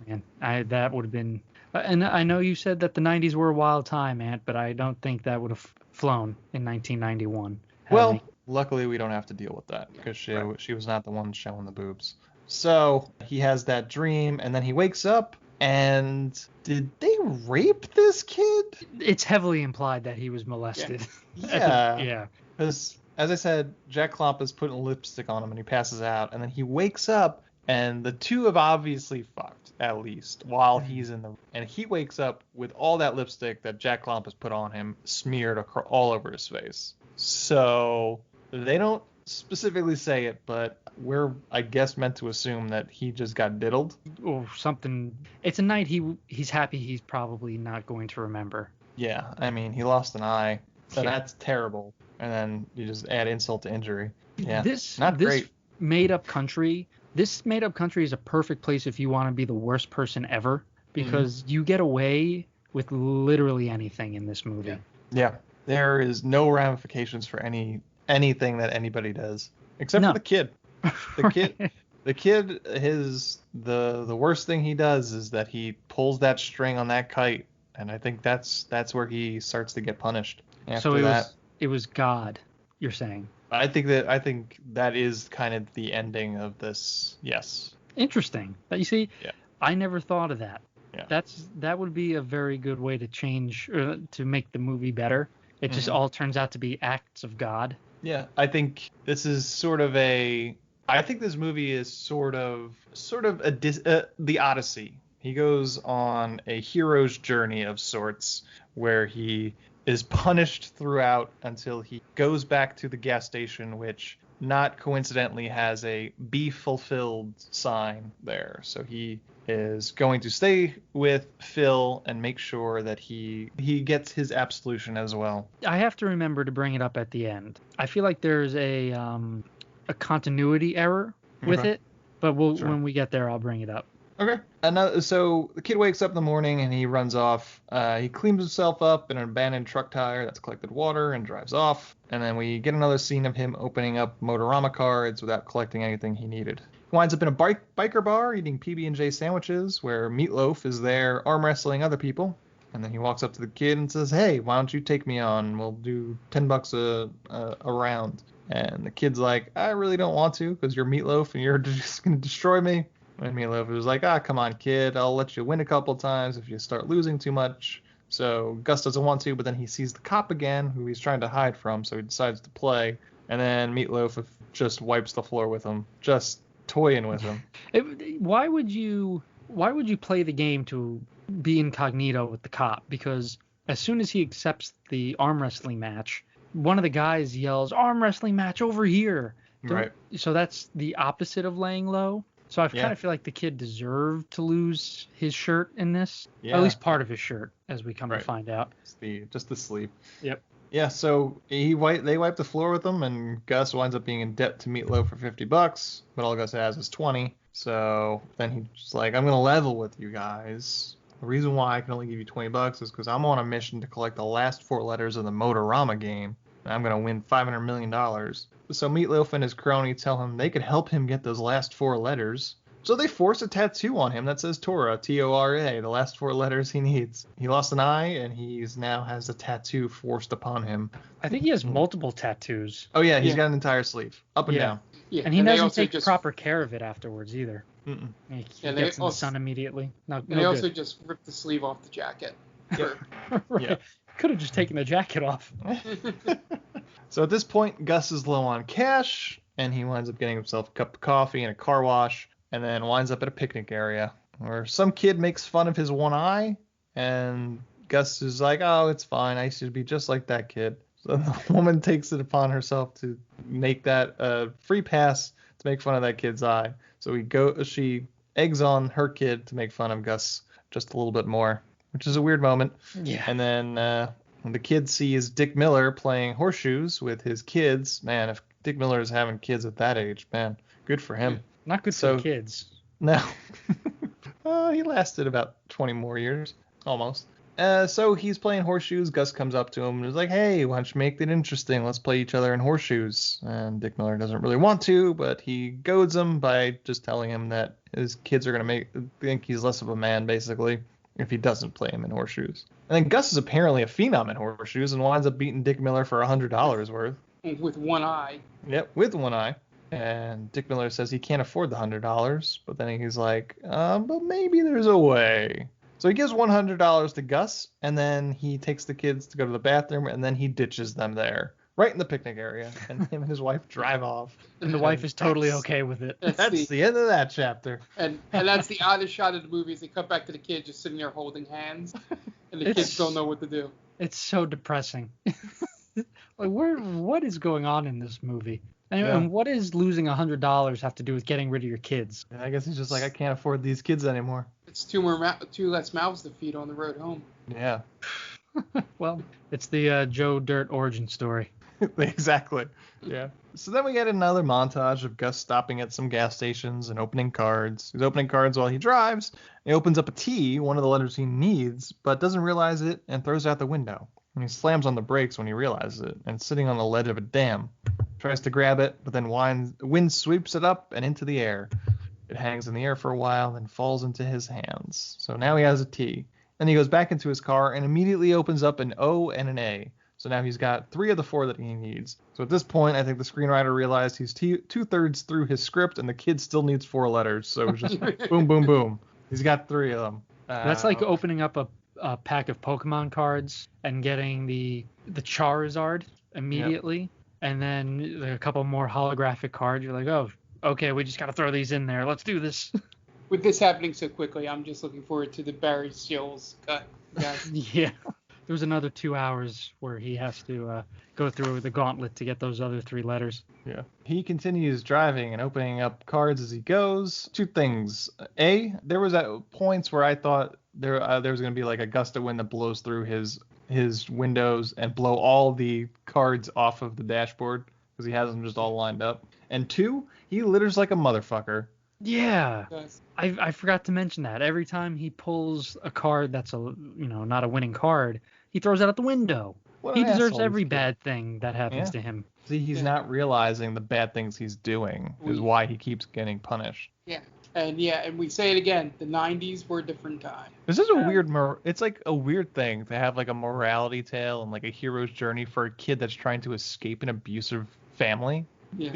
Man, that would have been. And I know you said that the 90s were a wild time, Ant, but I don't think that would have flown in 1991. Well, luckily we don't have to deal with that because she was not the one showing the boobs. So he has that dream, and then he wakes up, and did they rape this kid? It's heavily implied that he was molested. Yeah. Yeah. Because, as I said, Jack Klompus putting lipstick on him, and he passes out, and then he wakes up And the two have obviously fucked, at least, while he's in the... And he wakes up with all that lipstick that Jack Klomp has put on him smeared all over his face. So they don't specifically say it, but we're, I guess, meant to assume that he just got diddled. Or something. It's a night he's happy he's probably not going to remember. Yeah, I mean, he lost an eye, so that's terrible. And then you just add insult to injury. Yeah, not great. Made-up country... This made-up country is a perfect place if you want to be the worst person ever, because you get away with literally anything in this movie. Yeah. There is no ramifications for anything that anybody does, except for the kid. The kid, the worst thing he does is that he pulls that string on that kite, and I think that's where he starts to get punished. After that, it was God, you're saying. I think that is kind of the ending of this. Yes. Interesting. You see, I never thought of that. Yeah. That would be a very good way to change or to make the movie better. It just all turns out to be acts of God. Yeah, I think this is sort of I think this movie is sort of the Odyssey. He goes on a hero's journey of sorts where he is punished throughout until he goes back to the gas station, which not coincidentally has a "Be Fulfilled" sign there. So he is going to stay with Phil and make sure that he gets his absolution as well. I have to remember to bring it up at the end. I feel like there's a continuity error with it, but when we get there, I'll bring it up. Okay. So the kid wakes up in the morning and he runs off. He cleans himself up in an abandoned truck tire that's collected water and drives off. And then we get another scene of him opening up Motorama cards without collecting anything he needed. He winds up in a biker bar eating PB&J sandwiches where Meatloaf is there arm wrestling other people. And then he walks up to the kid and says, "Hey, why don't you take me on? We'll do $10 a round." And the kid's like, "I really don't want to because you're Meatloaf and you're just going to destroy me." And Meatloaf was like, "Come on, kid. I'll let you win a couple times if you start losing too much." So Gus doesn't want to, but then he sees the cop again, who he's trying to hide from, so he decides to play. And then Meatloaf just wipes the floor with him, just toying with him. Why would you play the game to be incognito with the cop? Because as soon as he accepts the arm wrestling match, one of the guys yells, "Arm wrestling match over here." Right. So that's the opposite of laying low. So I kind of feel like the kid deserved to lose his shirt in this. Yeah. At least part of his shirt, as we come to find out. Just the sleeve. Yep. Yeah, so they wipe the floor with him, and Gus winds up being in debt to Meatloaf for $50, but all Gus has is $20. So then he's like, "I'm going to level with you guys. The reason why I can only give you $20 is because I'm on a mission to collect the last 4 letters of the Motorama game. And I'm going to win $500 million. So Meatloaf and his crony tell him they could help him get those last 4 letters. So they force a tattoo on him that says Tora, T-O-R-A, the last 4 letters he needs. He lost an eye, and he's now has a tattaoo forced upon him. I think he has multiple tattoos. Oh, yeah, he's got an entire sleeve, up and down. Yeah. And he doesn't take proper care of it afterwards either. Mm-mm. He gets in the sun immediately. They also just rip the sleeve off the jacket. Right. Yeah. Could have just taken the jacket off. So at this point, Gus is low on cash, and he winds up getting himself a cup of coffee and a car wash, and then winds up at a picnic area where some kid makes fun of his one eye, and Gus is like, "Oh, it's fine. I used to be just like that kid." So the woman takes it upon herself to make that free pass to make fun of that kid's eye. So she eggs on her kid to make fun of Gus just a little bit more, which is a weird moment. Yeah. And then when the kid sees Dick Miller playing horseshoes with his kids, man, if Dick Miller is having kids at that age, man, good for him. Not good for kids. No. He lasted about 20 more years, almost. So he's playing horseshoes. Gus comes up to him and is like, "Hey, why don't you make it interesting? Let's play each other in horseshoes." And Dick Miller doesn't really want to, but he goads him by just telling him that his kids are going to think he's less of a man, basically, if he doesn't play him in horseshoes. And then Gus is apparently a phenom in horseshoes and winds up beating Dick Miller for $100 worth. With one eye. Yep, with one eye. And Dick Miller says he can't afford the $100, but then he's like, but maybe there's a way. So he gives $100 to Gus, and then he takes the kids to go to the bathroom, and then he ditches them there right in the picnic area, and him and his wife drive off. And the wife is totally okay with it. That's the end of that chapter. And that's the oddest shot of the movie is they cut back to the kid just sitting there holding hands, and the kids don't know what to do. It's so depressing. Like, what is going on in this movie? And what does losing $100 have to do with getting rid of your kids? I guess he's just like, I can't afford these kids anymore. It's two less mouths to feed on the road home. Yeah. Well, it's the Joe Dirt origin story. Exactly. Yeah. So then we get another montage of Gus stopping at some gas stations and opening cards. He's opening cards while he drives. He opens up a T, one of the letters he needs, but doesn't realize it and throws it out the window. And he slams on the brakes when he realizes it, and it's sitting on the ledge of a dam. Tries to grab it, but then wind sweeps it up and into the air. It hangs in the air for a while, then falls into his hands. So now he has a T. Then he goes back into his car and immediately opens up an O and an A. So now he's got 3 of the 4 that he needs. So at this point, I think the screenwriter realized he's 2/3 through his script, and the kid still needs 4 letters. So it's just boom, boom, boom. He's got 3 of them. That's like opening up a pack of Pokemon cards and getting the Charizard immediately. Yep. And then a couple more holographic cards. You're like, oh, okay, we just got to throw these in there. Let's do this. With this happening so quickly, I'm just looking forward to the Barry Sills cut. Yeah. There's another 2 hours where he has to go through the gauntlet to get those other 3 letters. Yeah. He continues driving and opening up cards as he goes. 2 things. A, there was at points where I thought there was going to be like a gust of wind that blows through his windows and blow all the cards off of the dashboard because he has them just all lined up. And 2, he litters like a motherfucker. Yeah. I forgot to mention that. Every time he pulls a card that's not a winning card, he throws it out the window. He deserves every bad thing that happens to him. See, he's not realizing the bad things he's doing is why he keeps getting punished. Yeah. And we say it again, the 90s were a different time. This is a weird it's like a weird thing to have like a morality tale and like a hero's journey for a kid that's trying to escape an abusive family. Yeah.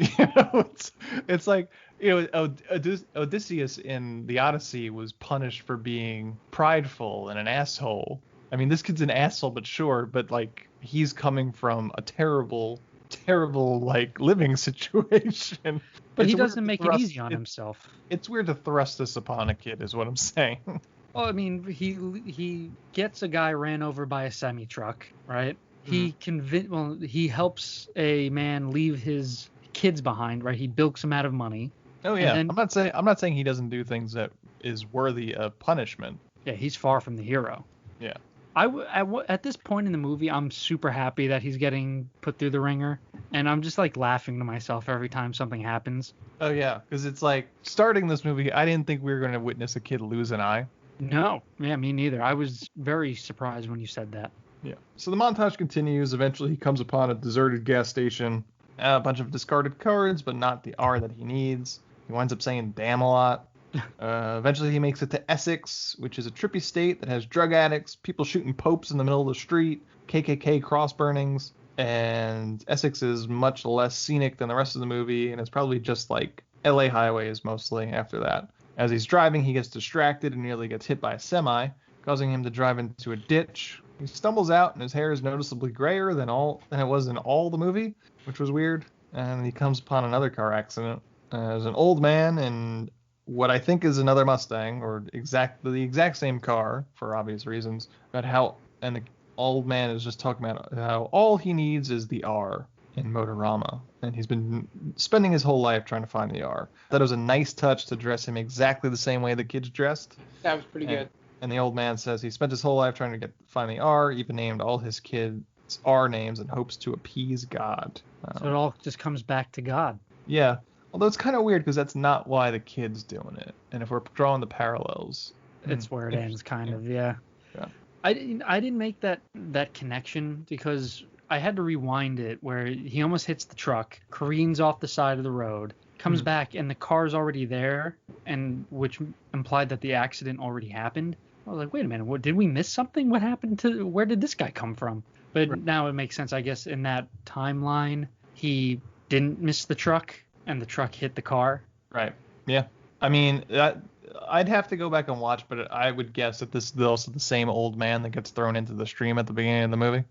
It's like, Odysseus in the Odyssey was punished for being prideful and an asshole. I mean, this kid's an asshole, but like he's coming from a terrible like living situation. But he doesn't make it easy on himself. It's weird to thrust this upon a kid, is what I'm saying. Well, I mean, he gets a guy ran over by a semi truck, right? Mm-hmm. He helps a man leave his kids behind, right? He bilks them out of money. Oh yeah, I'm not saying he doesn't do things that is worthy of punishment. Yeah, he's far from the hero. Yeah. At this point in the movie, I'm super happy that he's getting put through the ringer, and I'm just like laughing to myself every time something happens. Oh yeah, because it's like starting this movie, I didn't think we were going to witness a kid lose an eye. No, yeah, me neither. I was very surprised when you said that. Yeah. So the montage continues. Eventually, he comes upon a deserted gas station, a bunch of discarded cards, but not the R that he needs. He winds up saying "damn" a lot. Eventually, he makes it to Essex, which is a trippy state that has drug addicts, people shooting popes in the middle of the street, KKK cross burnings, and Essex is much less scenic than the rest of the movie, and it's probably just like LA highways mostly after that. As he's driving, he gets distracted and nearly gets hit by a semi, causing him to drive into a ditch. He stumbles out, and his hair is noticeably grayer than it was in all the movie, which was weird. And he comes upon another car accident. There's an old man and what I think is another Mustang, or the exact same car for obvious reasons, but the old man is just talking about how all he needs is the R in Motorama, and he's been spending his whole life trying to find the R. That was a nice touch to dress him exactly the same way the kid's dressed. That was pretty good. And the old man says he spent his whole life trying to find the R, even named all his kids R names, and hopes to appease God. So it all just comes back to God. Yeah. Although it's kind of weird because that's not why the kid's doing it. And if we're drawing the parallels, it's where it ends, kind of. Yeah. I didn't make that connection because I had to rewind it where he almost hits the truck, careens off the side of the road, comes back, and the car's already there, and which implied that the accident already happened. I was like, wait a minute, did we miss something? What happened where did this guy come from? But now it makes sense, I guess, in that timeline, he didn't miss the truck, and the truck hit the car. Right. Yeah. I mean, I'd have to go back and watch, but I would guess that this is also the same old man that gets thrown into the stream at the beginning of the movie.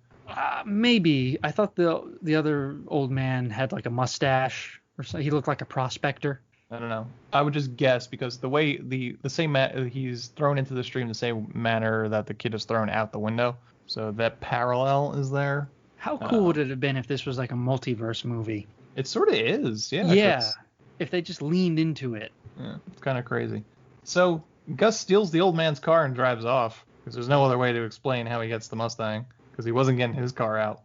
Maybe. I thought the other old man had like a mustache or something. He looked like a prospector. I don't know. I would just guess because the way the same he's thrown into the stream the same manner that the kid is thrown out the window. So that parallel is there. How cool would it have been if this was like a multiverse movie? It sort of is, yeah. Yeah. If they just leaned into it. Yeah, it's kind of crazy. So Gus steals the old man's car and drives off because there's no other way to explain how he gets the Mustang because he wasn't getting his car out.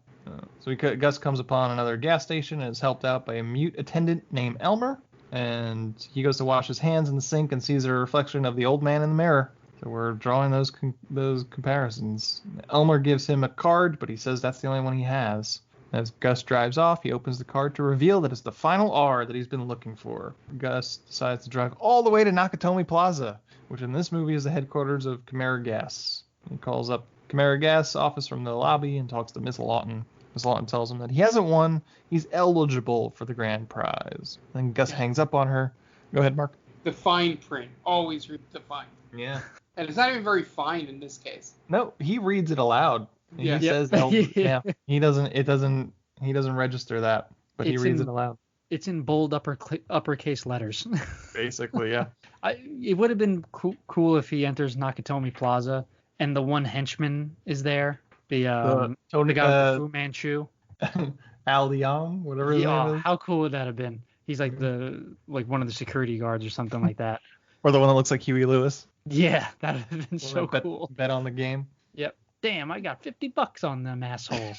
Gus comes upon another gas station and is helped out by a mute attendant named Elmer. And he goes to wash his hands in the sink and sees a reflection of the old man in the mirror. So we're drawing those comparisons. Elmer gives him a card, but he says that's the only one he has. As Gus drives off, he opens the card to reveal that it's the final R that he's been looking for. Gus decides to drive all the way to Nakatomi Plaza, which in this movie is the headquarters of Chimera Gas. He calls up Chimera Gas office from the lobby and talks to Miss Lawton. Miss Lawton tells him that he hasn't won. He's eligible for the grand prize. Then Gus hangs up on her. Go ahead, Mark. The fine print. Always read the fine. Yeah. And it's not even very fine in this case. No, he reads it aloud. He says, he doesn't register that, but he reads it aloud. It's in bold uppercase letters. Basically, yeah. It would have been cool if he enters Nakatomi Plaza and the one henchman is there. The guy with the Fu Manchu. Al Leong, whatever his name is. How cool would that have been? He's like one of the security guards or something like that. Or the one that looks like Huey Lewis. Yeah, that would have been so cool. Bet on the game. Yep. Damn, I got $50 on them assholes.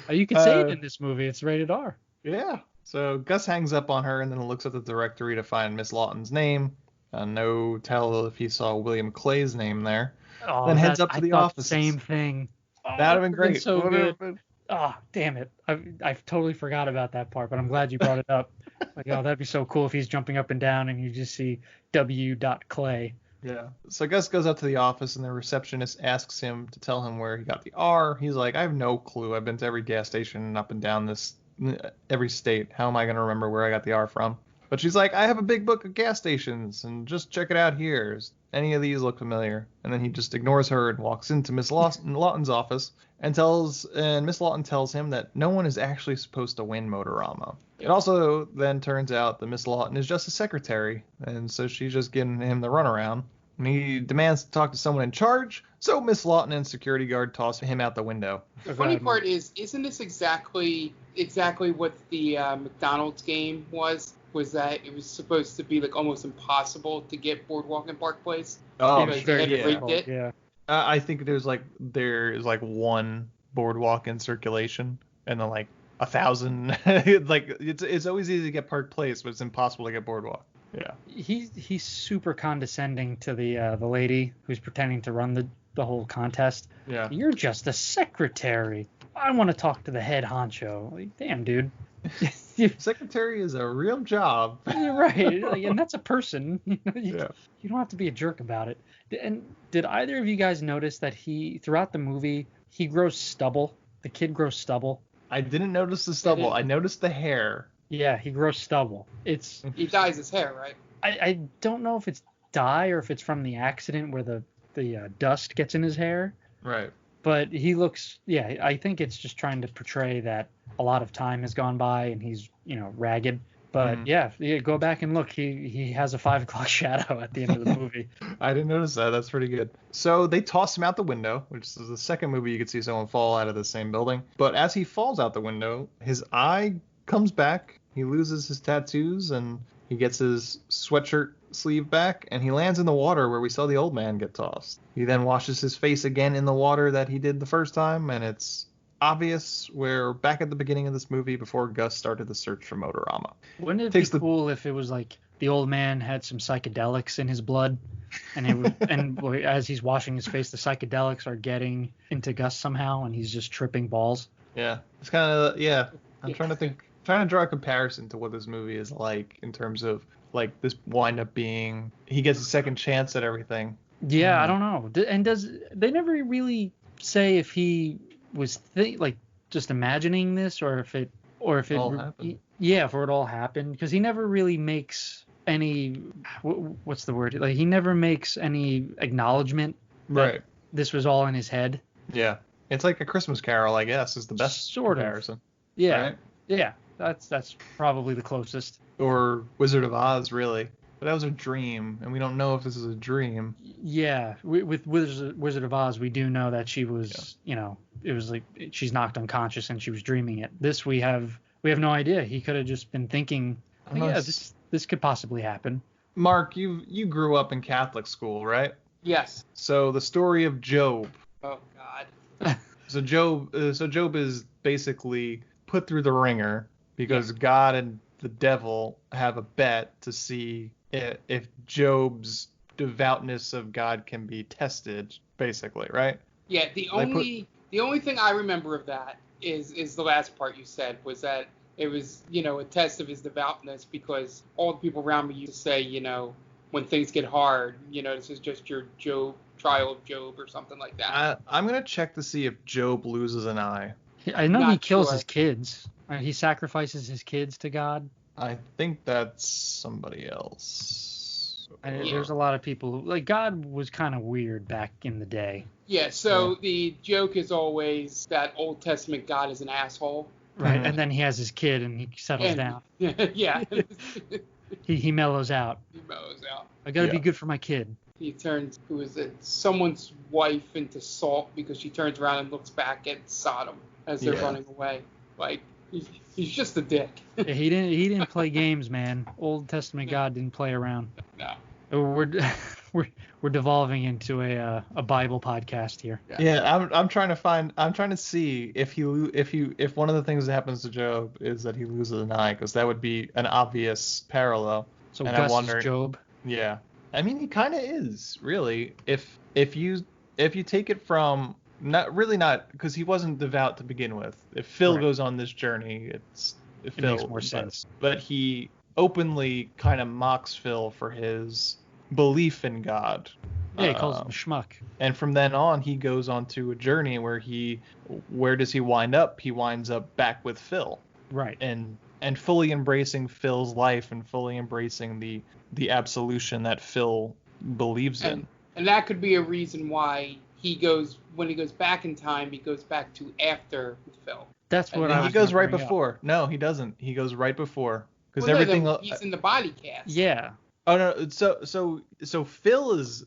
You can say it in this movie. It's rated R. Yeah. So Gus hangs up on her and then looks at the directory to find Miss Lawton's name. No tell if he saw William Clay's name there. Oh, then heads up to the office. Same thing. That'd have been great. So good. Oh, damn it. I totally forgot about that part, but I'm glad you brought it up. Like, oh, that'd be so cool if he's jumping up and down and you just see W. Clay. Yeah. So Gus goes up to the office and the receptionist asks him to tell him where he got the R. He's like, I have no clue. I've been to every gas station up and down every state. How am I going to remember where I got the R from? But she's like, I have a big book of gas stations and just check it out here. Any of these look familiar? And then he just ignores her and walks into Miss Lawton's office and Miss Lawton tells him that no one is actually supposed to win Motorama. It also then turns out that Miss Lawton is just a secretary, and so she's just giving him the runaround. And he demands to talk to someone in charge, so Miss Lawton and security guard toss him out the window. The funny part is, isn't this exactly what the McDonald's game was? Was that it was supposed to be like almost impossible to get Boardwalk in Park Place? Oh, because they had rigged it. Yeah. I think there's like one Boardwalk in circulation, and then like 1,000. Like it's always easy to get Park Place, but it's impossible to get Boardwalk. Yeah. He's super condescending to the lady who's pretending to run the whole contest. Yeah. You're just a secretary. I want to talk to the head honcho. Like, damn, dude. Secretary is a real job. Right. And that's a person. You don't have to be a jerk about it. And did either of you guys notice that throughout the movie, he grows stubble? The kid grows stubble. I didn't notice the stubble. I noticed the hair. Yeah, he grows stubble. He dyes his hair, right? I don't know if it's dye or if it's from the accident where the dust gets in his hair. Right. But he looks, I think it's just trying to portray that a lot of time has gone by and he's, ragged. But yeah, go back and look. He has a 5 o'clock shadow at the end of the movie. I didn't notice that. That's pretty good. So they toss him out the window, which is the second movie you could see someone fall out of the same building. But as he falls out the window, his eye comes back. He loses his tattoos and he gets his sweatshirt sleeve back, and he lands in the water where we saw the old man get tossed. He then washes his face again in the water that he did the first time, and it's obvious we're back at the beginning of this movie before Gus started the search for Motorama. Wouldn't it be cool if it was like the old man had some psychedelics in his blood, and as he's washing his face, the psychedelics are getting into Gus somehow, and he's just tripping balls? Yeah, it's kind of I'm trying to draw a comparison to what this movie is like in terms of like this wind up being he gets a second chance at everything. Yeah, I don't know. And they never really say if he was just imagining this or if it all happened. Yeah, if it all happened, because he never really makes any what's the word? Like he never makes any acknowledgement that this was all in his head. Yeah. It's like A Christmas Carol, I guess, is the best Sort of. comparison. Yeah. Right? Yeah. That's probably the closest. Or Wizard of Oz, really. But that was a dream, and we don't know if this is a dream. Yeah. With Wizard of Oz, we do know that she was, it was like she's knocked unconscious and she was dreaming it. This we have no idea. He could have just been thinking, this could possibly happen. Mark, you grew up in Catholic school, right? Yes. So the story of Job. Oh God. So Job is basically put through the ringer because God and the devil have a bet to see if Job's devoutness of God can be tested, basically, right? Yeah. The only thing I remember of that is the last part you said, was that it was, a test of his devoutness, because all the people around me used to say, when things get hard, this is just your trial of Job or something like that. I'm going to check to see if Job loses an eye. I know he kills his kids. He sacrifices his kids to God. I think that's somebody else. There's a lot of people God was kind of weird back in the day. Yeah, so the joke is always that Old Testament God is an asshole. Right, and then he has his kid and he settles down. Yeah. He mellows out. I gotta be good for my kid. He turns, someone's wife into salt, because she turns around and looks back at Sodom as they're running away. Like, he's just a dick. Yeah, he didn't play games, man. Old Testament God didn't play around. No. We're devolving into a Bible podcast here. Yeah, I'm trying to see if one of the things that happens to Job is that he loses an eye, because that would be an obvious parallel. So and Gus I'm wondering, is Job. Yeah, I mean he kind of is, really. If you take it from not because he wasn't devout to begin with. If Phil goes on this journey, it makes more sense. But he openly kind of mocks Phil for his belief in God. Yeah, he calls him schmuck. And from then on, he goes on to a journey where does he wind up? He winds up back with Phil. Right. And fully embracing Phil's life and fully embracing the absolution that Phil believes in. And that could be a reason why when he goes back in time, he goes back to after Phil. That's what he goes right before. No, he doesn't. He goes right before. Because he's in the body cast. Yeah. Oh no, so Phil is,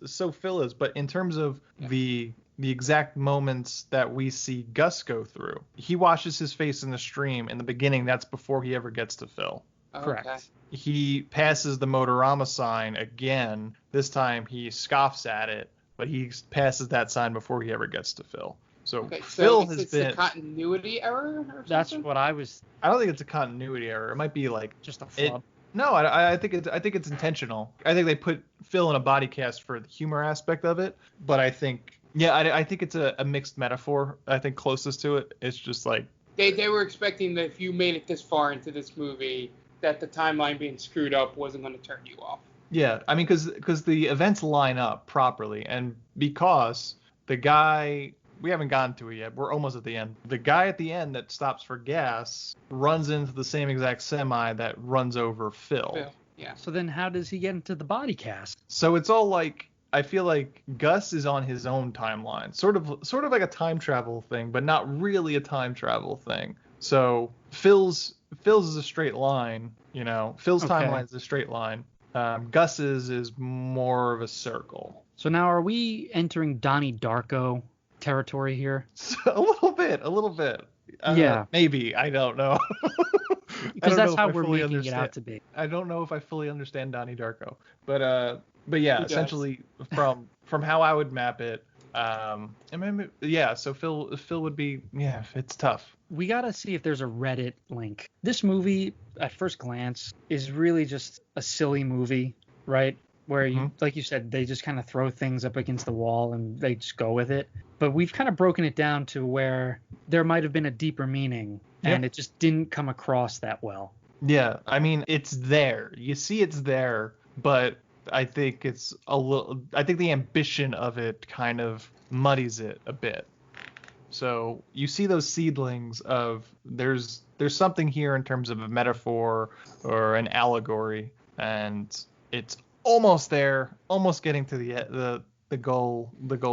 but in terms of the exact moments that we see Gus go through, he washes his face in the stream in the beginning. That's before he ever gets to Phil. Oh, correct. Okay. He passes the Motorama sign again. This time he scoffs at it, but he passes that sign before he ever gets to Phil. So Phil has been a continuity error or something? That's what I was. I don't think it's a continuity error. It might be like just a flub. No, I think it's intentional. I think they put Phil in a body cast for the humor aspect of it, but I think it's a mixed metaphor. I think closest to it, it's just like they were expecting that if you made it this far into this movie, that the timeline being screwed up wasn't going to turn you off. Yeah, I mean, because the events line up properly, and because the guy. We haven't gotten to it yet. We're almost at the end. The guy at the end that stops for gas runs into the same exact semi that runs over Phil. Yeah. So then how does he get into the body cast? So it's all like, I feel like Gus is on his own timeline. Sort of like a time travel thing, but not really a time travel thing. So Phil's is a straight line, Phil's timeline is a straight line. Gus's is more of a circle. So now are we entering Donnie Darko territory here? A little bit. Yeah. Maybe. I don't know. Because that's how we're making it out to be. I don't know if I fully understand Donnie Darko. But yeah, essentially from how I would map it, so Phil would be, it's tough. We got to see if there's a Reddit link. This movie, at first glance, is really just a silly movie, right? Where you, like you said, they just kind of throw things up against the wall and they just go with it. But we've kind of broken it down to where there might have been a deeper meaning, and it just didn't come across that well. Yeah, I mean, it's there. You see it's there, but I think it's I think the ambition of it kind of muddies it a bit. So you see those seedlings of there's something here in terms of a metaphor or an allegory, and it's almost there, almost getting to the goal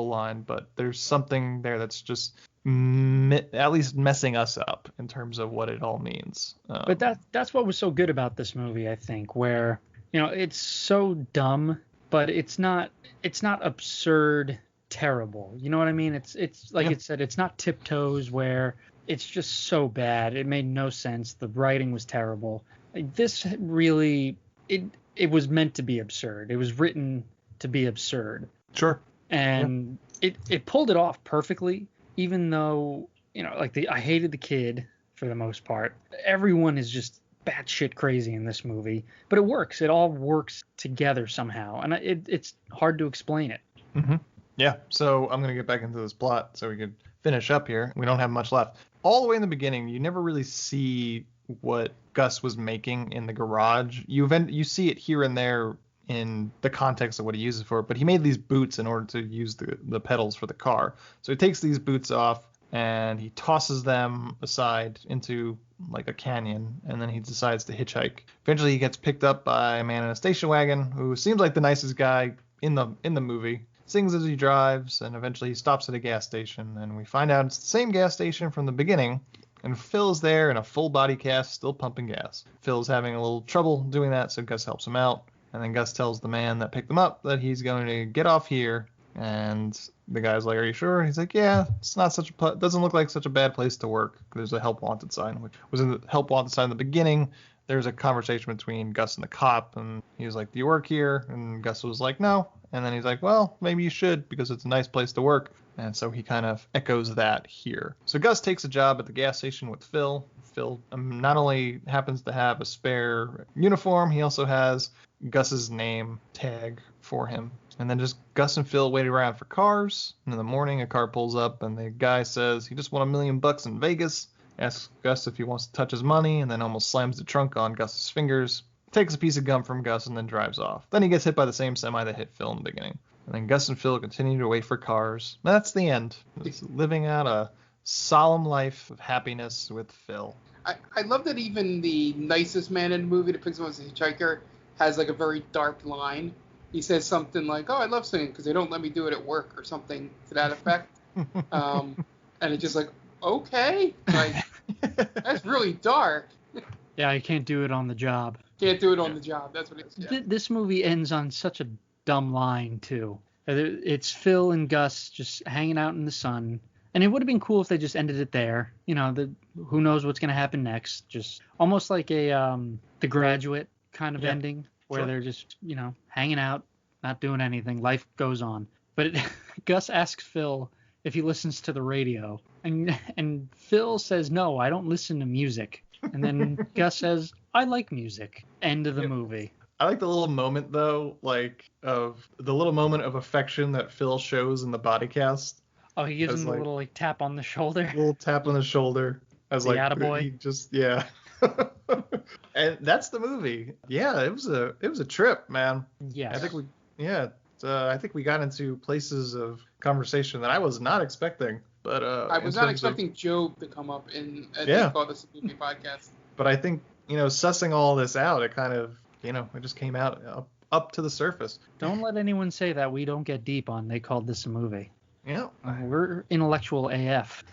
line, but there's something there that's just at least messing us up in terms of what it all means. But that's what was so good about this movie, I think, where, it's so dumb, but it's not absurd terrible. You know what I mean? It's like it said, it's not Tiptoes where it's just so bad. It made no sense. The writing was terrible. Like, this really, it was meant to be absurd. It was written to be absurd. Sure. And it pulled it off perfectly, even though, I hated the kid for the most part. Everyone is just batshit crazy in this movie, but it works. It all works together somehow, and it's hard to explain it. Mm-hmm. Yeah, so I'm going to get back into this plot so we can finish up here. We don't have much left. All the way in the beginning, you never really see what Gus was making in the garage. You see it here and there in the context of what he uses for it, but he made these boots in order to use the pedals for the car. So he takes these boots off and he tosses them aside into like a canyon, and then he decides to hitchhike. Eventually he gets picked up by a man in a station wagon who seems like the nicest guy in the movie. Sings as he drives, and eventually he stops at a gas station, and we find out it's the same gas station from the beginning, and Phil's there in a full body cast, still pumping gas. Phil's having a little trouble doing that, so Gus helps him out, and then Gus tells the man that picked him up that he's going to get off here, and the guy's like, "Are you sure?" He's like, "Yeah, it's not doesn't look like such a bad place to work." There's a help wanted sign, which was in the help wanted sign in the beginning. There's a conversation between Gus and the cop, and he was like, "Do you work here?" And Gus was like, "No." And then he's like, "Well, maybe you should, because it's a nice place to work." And so he kind of echoes that here. So Gus takes a job at the gas station with Phil. Phil not only happens to have a spare uniform, he also has Gus's name tag for him. And then just Gus and Phil wait around for cars. And in the morning, a car pulls up, and the guy says he just won $1 million in Vegas. Asks Gus if he wants to touch his money, and then almost slams the trunk on Gus's fingers. Takes a piece of gum from Gus and then drives off. Then he gets hit by the same semi that hit Phil in the beginning. And then Gus and Phil continue to wait for cars. That's the end. It's living out a solemn life of happiness with Phil. I love that even the nicest man in the movie that picks him up as a hitchhiker has like a very dark line. He says something like, "Oh, I love singing because they don't let me do it at work," or something to that effect. And it's just like, okay, like that's really dark. Yeah, you can't do it on the job. Can't do it on the job. That's what it is. Yeah. This movie ends on such a dumb line too. It's Phil and Gus just hanging out in the sun, and it would have been cool if they just ended it there. Who knows what's gonna happen next? Just almost like a The Graduate kind of ending, where they're just hanging out, not doing anything. Life goes on. But Gus asks Phil if he listens to the radio, and Phil says, "No, I don't listen to music." And then Gus says, "I like music." End of the movie. I like the little moment though, of the little moment of affection that Phil shows in the body cast. Oh, he gives him a little tap on the shoulder. A little tap on the shoulder. As the attaboy. He just And that's the movie. Yeah, it was a trip, man. Yeah. I think we got into places of conversation that I was not expecting. But I was not expecting Job to come up in Call This a Movie podcast. But I think sussing all this out, it kind of it just came out up to the surface. Don't let anyone say that we don't get deep on They Called This a Movie. Yeah, we're intellectual AF.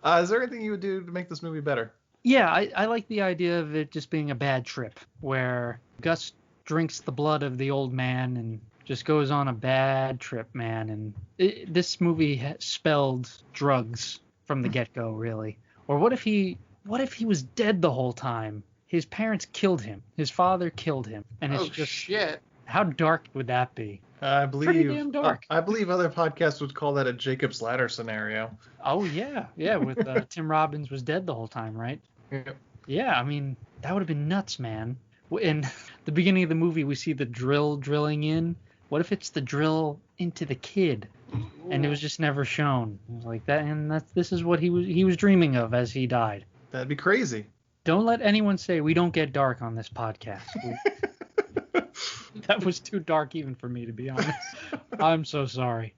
Is there anything you would do to make this movie better? Yeah, I like the idea of it just being a bad trip, where Gus drinks the blood of the old man and just goes on a bad trip, man. And this movie spelled drugs from the get-go, really. Or what if he was dead the whole time? His parents killed him. His father killed him. And it's just shit. How dark would that be? I believe pretty damn dark. I believe other podcasts would call that a Jacob's Ladder scenario. Oh yeah, with Tim Robbins was dead the whole time, right? Yeah. Yeah, I mean that would have been nuts, man. In the beginning of the movie, we see the drill drilling in. What if it's the drill into the kid, and it was just never shown? It was like that, and this is what he was dreaming of as he died. That'd be crazy. Don't let anyone say we don't get dark on this podcast. That was too dark even for me, to be honest. I'm so sorry.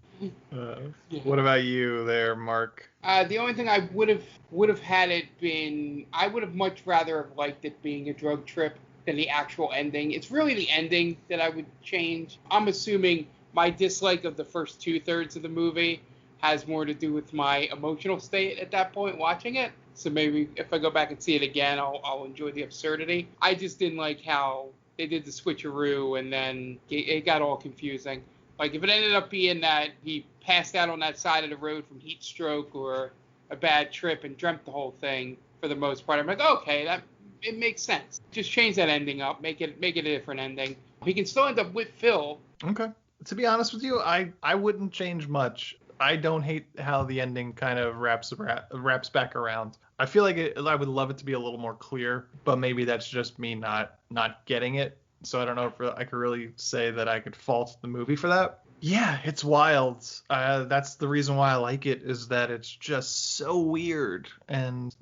What about you there, Mark? The only thing I would have had it been, I would have much rather have liked it being a drug trip than the actual ending. It's really the ending that I would change. I'm assuming my dislike of the first 2/3 of the movie has more to do with my emotional state at that point watching it. So maybe if I go back and see it again, I'll enjoy the absurdity. I just didn't like how they did the switcheroo and then it got all confusing. Like if it ended up being that he passed out on that side of the road from heat stroke or a bad trip and dreamt the whole thing for the most part, I'm like, okay, it makes sense. Just change that ending up, make it a different ending. He can still end up with Phil. Okay. To be honest with you, I wouldn't change much. I don't hate how the ending kind of wraps back around. I feel like I would love it to be a little more clear, but maybe that's just me not getting it. So I don't know if I could really say that I could fault the movie for that. Yeah, it's wild. That's the reason why I like it, is that it's just so weird, and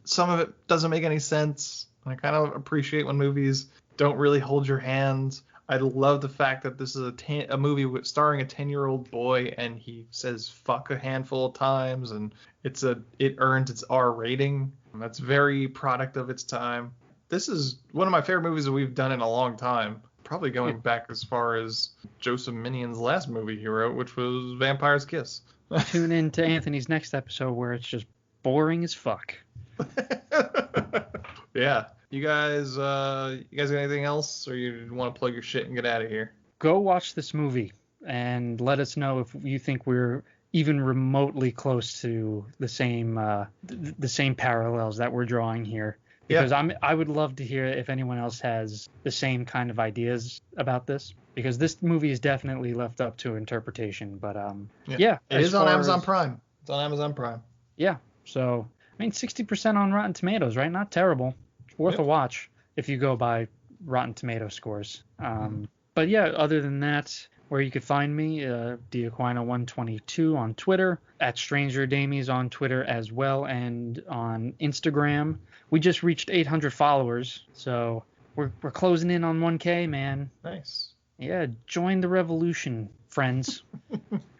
some of it doesn't make any sense. I kind of appreciate when movies don't really hold your hand. I love the fact that this is a movie starring a 10-year-old boy, and he says fuck a handful of times, and it earns its R rating. That's very product of its time. This is one of my favorite movies that we've done in a long time. Probably going back as far as Joseph Minion's last movie he wrote, which was Vampire's Kiss. Tune in to Anthony's next episode where it's just boring as fuck. Yeah. You guys got anything else, or you want to plug your shit and get out of here? Go watch this movie and let us know if you think we're even remotely close to the same parallels that we're drawing here. Because I would love to hear if anyone else has the same kind of ideas about this, because this movie is definitely left up to interpretation. But yeah, it is on Amazon Prime. It's on Amazon Prime. Yeah, so I mean 60% on Rotten Tomatoes, right? Not terrible. Worth a watch if you go by Rotten Tomato scores. But yeah, other than that, where you could find me, Diaquino122 on Twitter, at Stranger Damies on Twitter as well, and on Instagram. We just reached 800 followers, so we're closing in on 1K, man. Nice. Yeah, join the revolution, friends.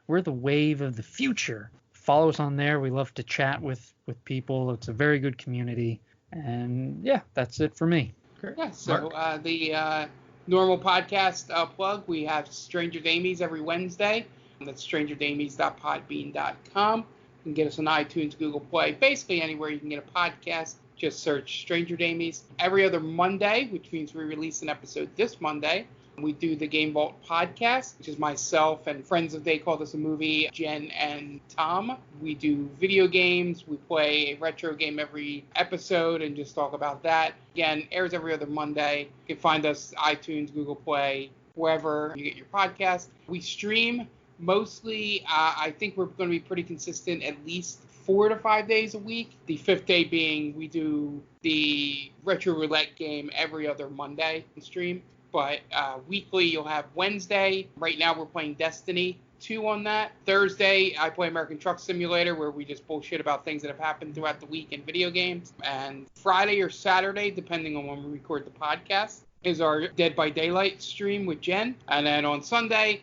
We're the wave of the future. Follow us on there. We love to chat with people. It's a very good community. And yeah, that's it for me. Great. Yeah, so the normal podcast plug, we have Stranger Damies every Wednesday. That's strangerdamies.podbean.com. You can get us on iTunes, Google Play, basically anywhere you can get a podcast. Just search Stranger Damies. Every other Monday, which means we release an episode this Monday, we do the Game Vault podcast, which is myself and friends of They Call This a Movie, Jen and Tom. We do video games. We play a retro game every episode and just talk about that. Again, airs every other Monday. You can find us iTunes, Google Play, wherever you get your podcast. We stream mostly. I think we're going to be pretty consistent, at least 4 to 5 days a week. The 5th day being we do the retro roulette game every other Monday on stream. But weekly, you'll have Wednesday. Right now, we're playing Destiny 2 on that. Thursday, I play American Truck Simulator, where we just bullshit about things that have happened throughout the week in video games. And Friday or Saturday, depending on when we record the podcast, is our Dead by Daylight stream with Jen. And then on Sunday,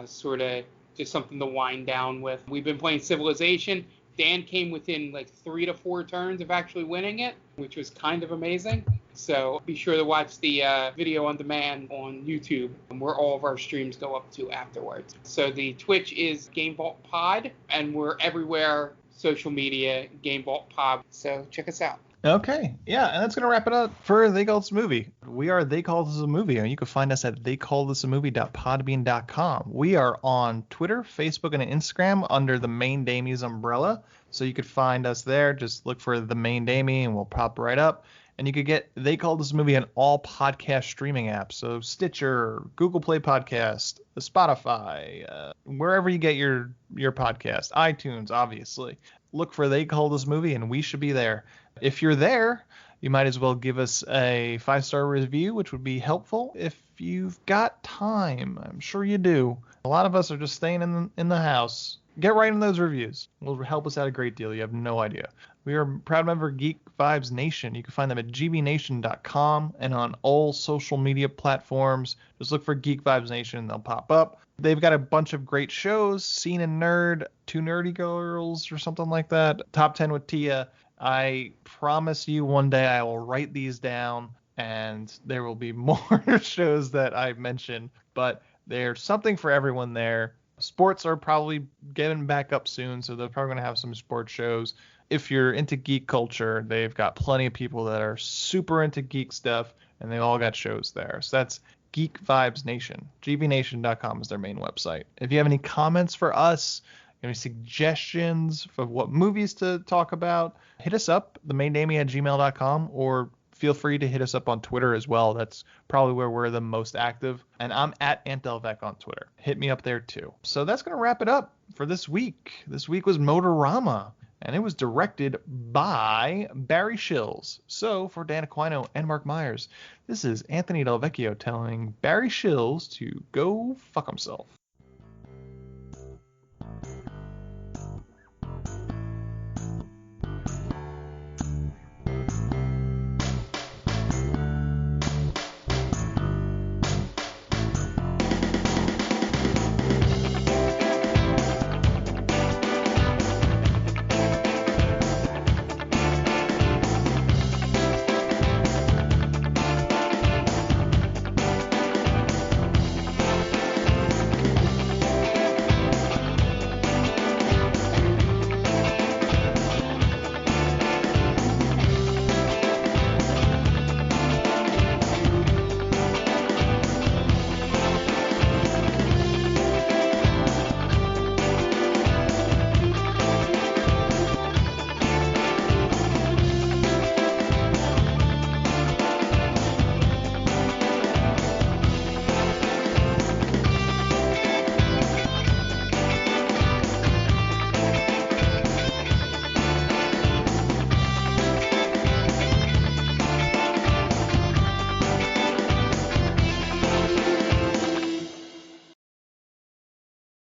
sort of just something to wind down with. We've been playing Civilization. Dan came within like 3 to 4 turns of actually winning it, which was kind of amazing. So be sure to watch the video on demand on YouTube, where all of our streams go up to afterwards. So the Twitch is Game Vault Pod, and we're everywhere, social media, Game Vault Pod. So check us out. Okay, yeah, and that's going to wrap it up for They Call This a Movie. We are They Call This a Movie, and you can find us at theycallthisamovie.podbean.com. We are on Twitter, Facebook, and Instagram under the Main Damies umbrella, so you could find us there. Just look for the Main Damie, and we'll pop right up. And you could get They Call This a Movie on all podcast streaming apps, so Stitcher, Google Play Podcast, Spotify, wherever you get your podcast, iTunes, obviously. Look for They Call This Movie, and we should be there. If you're there, you might as well give us a 5-star review, which would be helpful if you've got time. I'm sure you do. A lot of us are just staying in the house. Get right in those reviews. It will help us out a great deal. You have no idea. We are a proud member of Geek Vibes Nation. You can find them at gbnation.com and on all social media platforms. Just look for Geek Vibes Nation. They'll pop up. They've got a bunch of great shows. Scene and Nerd, Two Nerdy Girls or something like that. Top 10 with Tia. I promise you one day I will write these down and there will be more shows that I mention. But there's something for everyone there. Sports are probably getting back up soon, so they're probably going to have some sports shows. If you're into geek culture, they've got plenty of people that are super into geek stuff, and they all got shows there. So that's Geek Vibes Nation. GVNation.com is their main website. If you have any comments for us, any suggestions for what movies to talk about, hit us up, themaindamie@gmail.com, or feel free to hit us up on Twitter as well. That's probably where we're the most active. And I'm at Antelvec on Twitter. Hit me up there too. So that's going to wrap it up for this week. This week was Motorama, and it was directed by Barry Shills. So for Dan Aquino and Mark Myers, this is Anthony Del Vecchio telling Barry Shills to go fuck himself.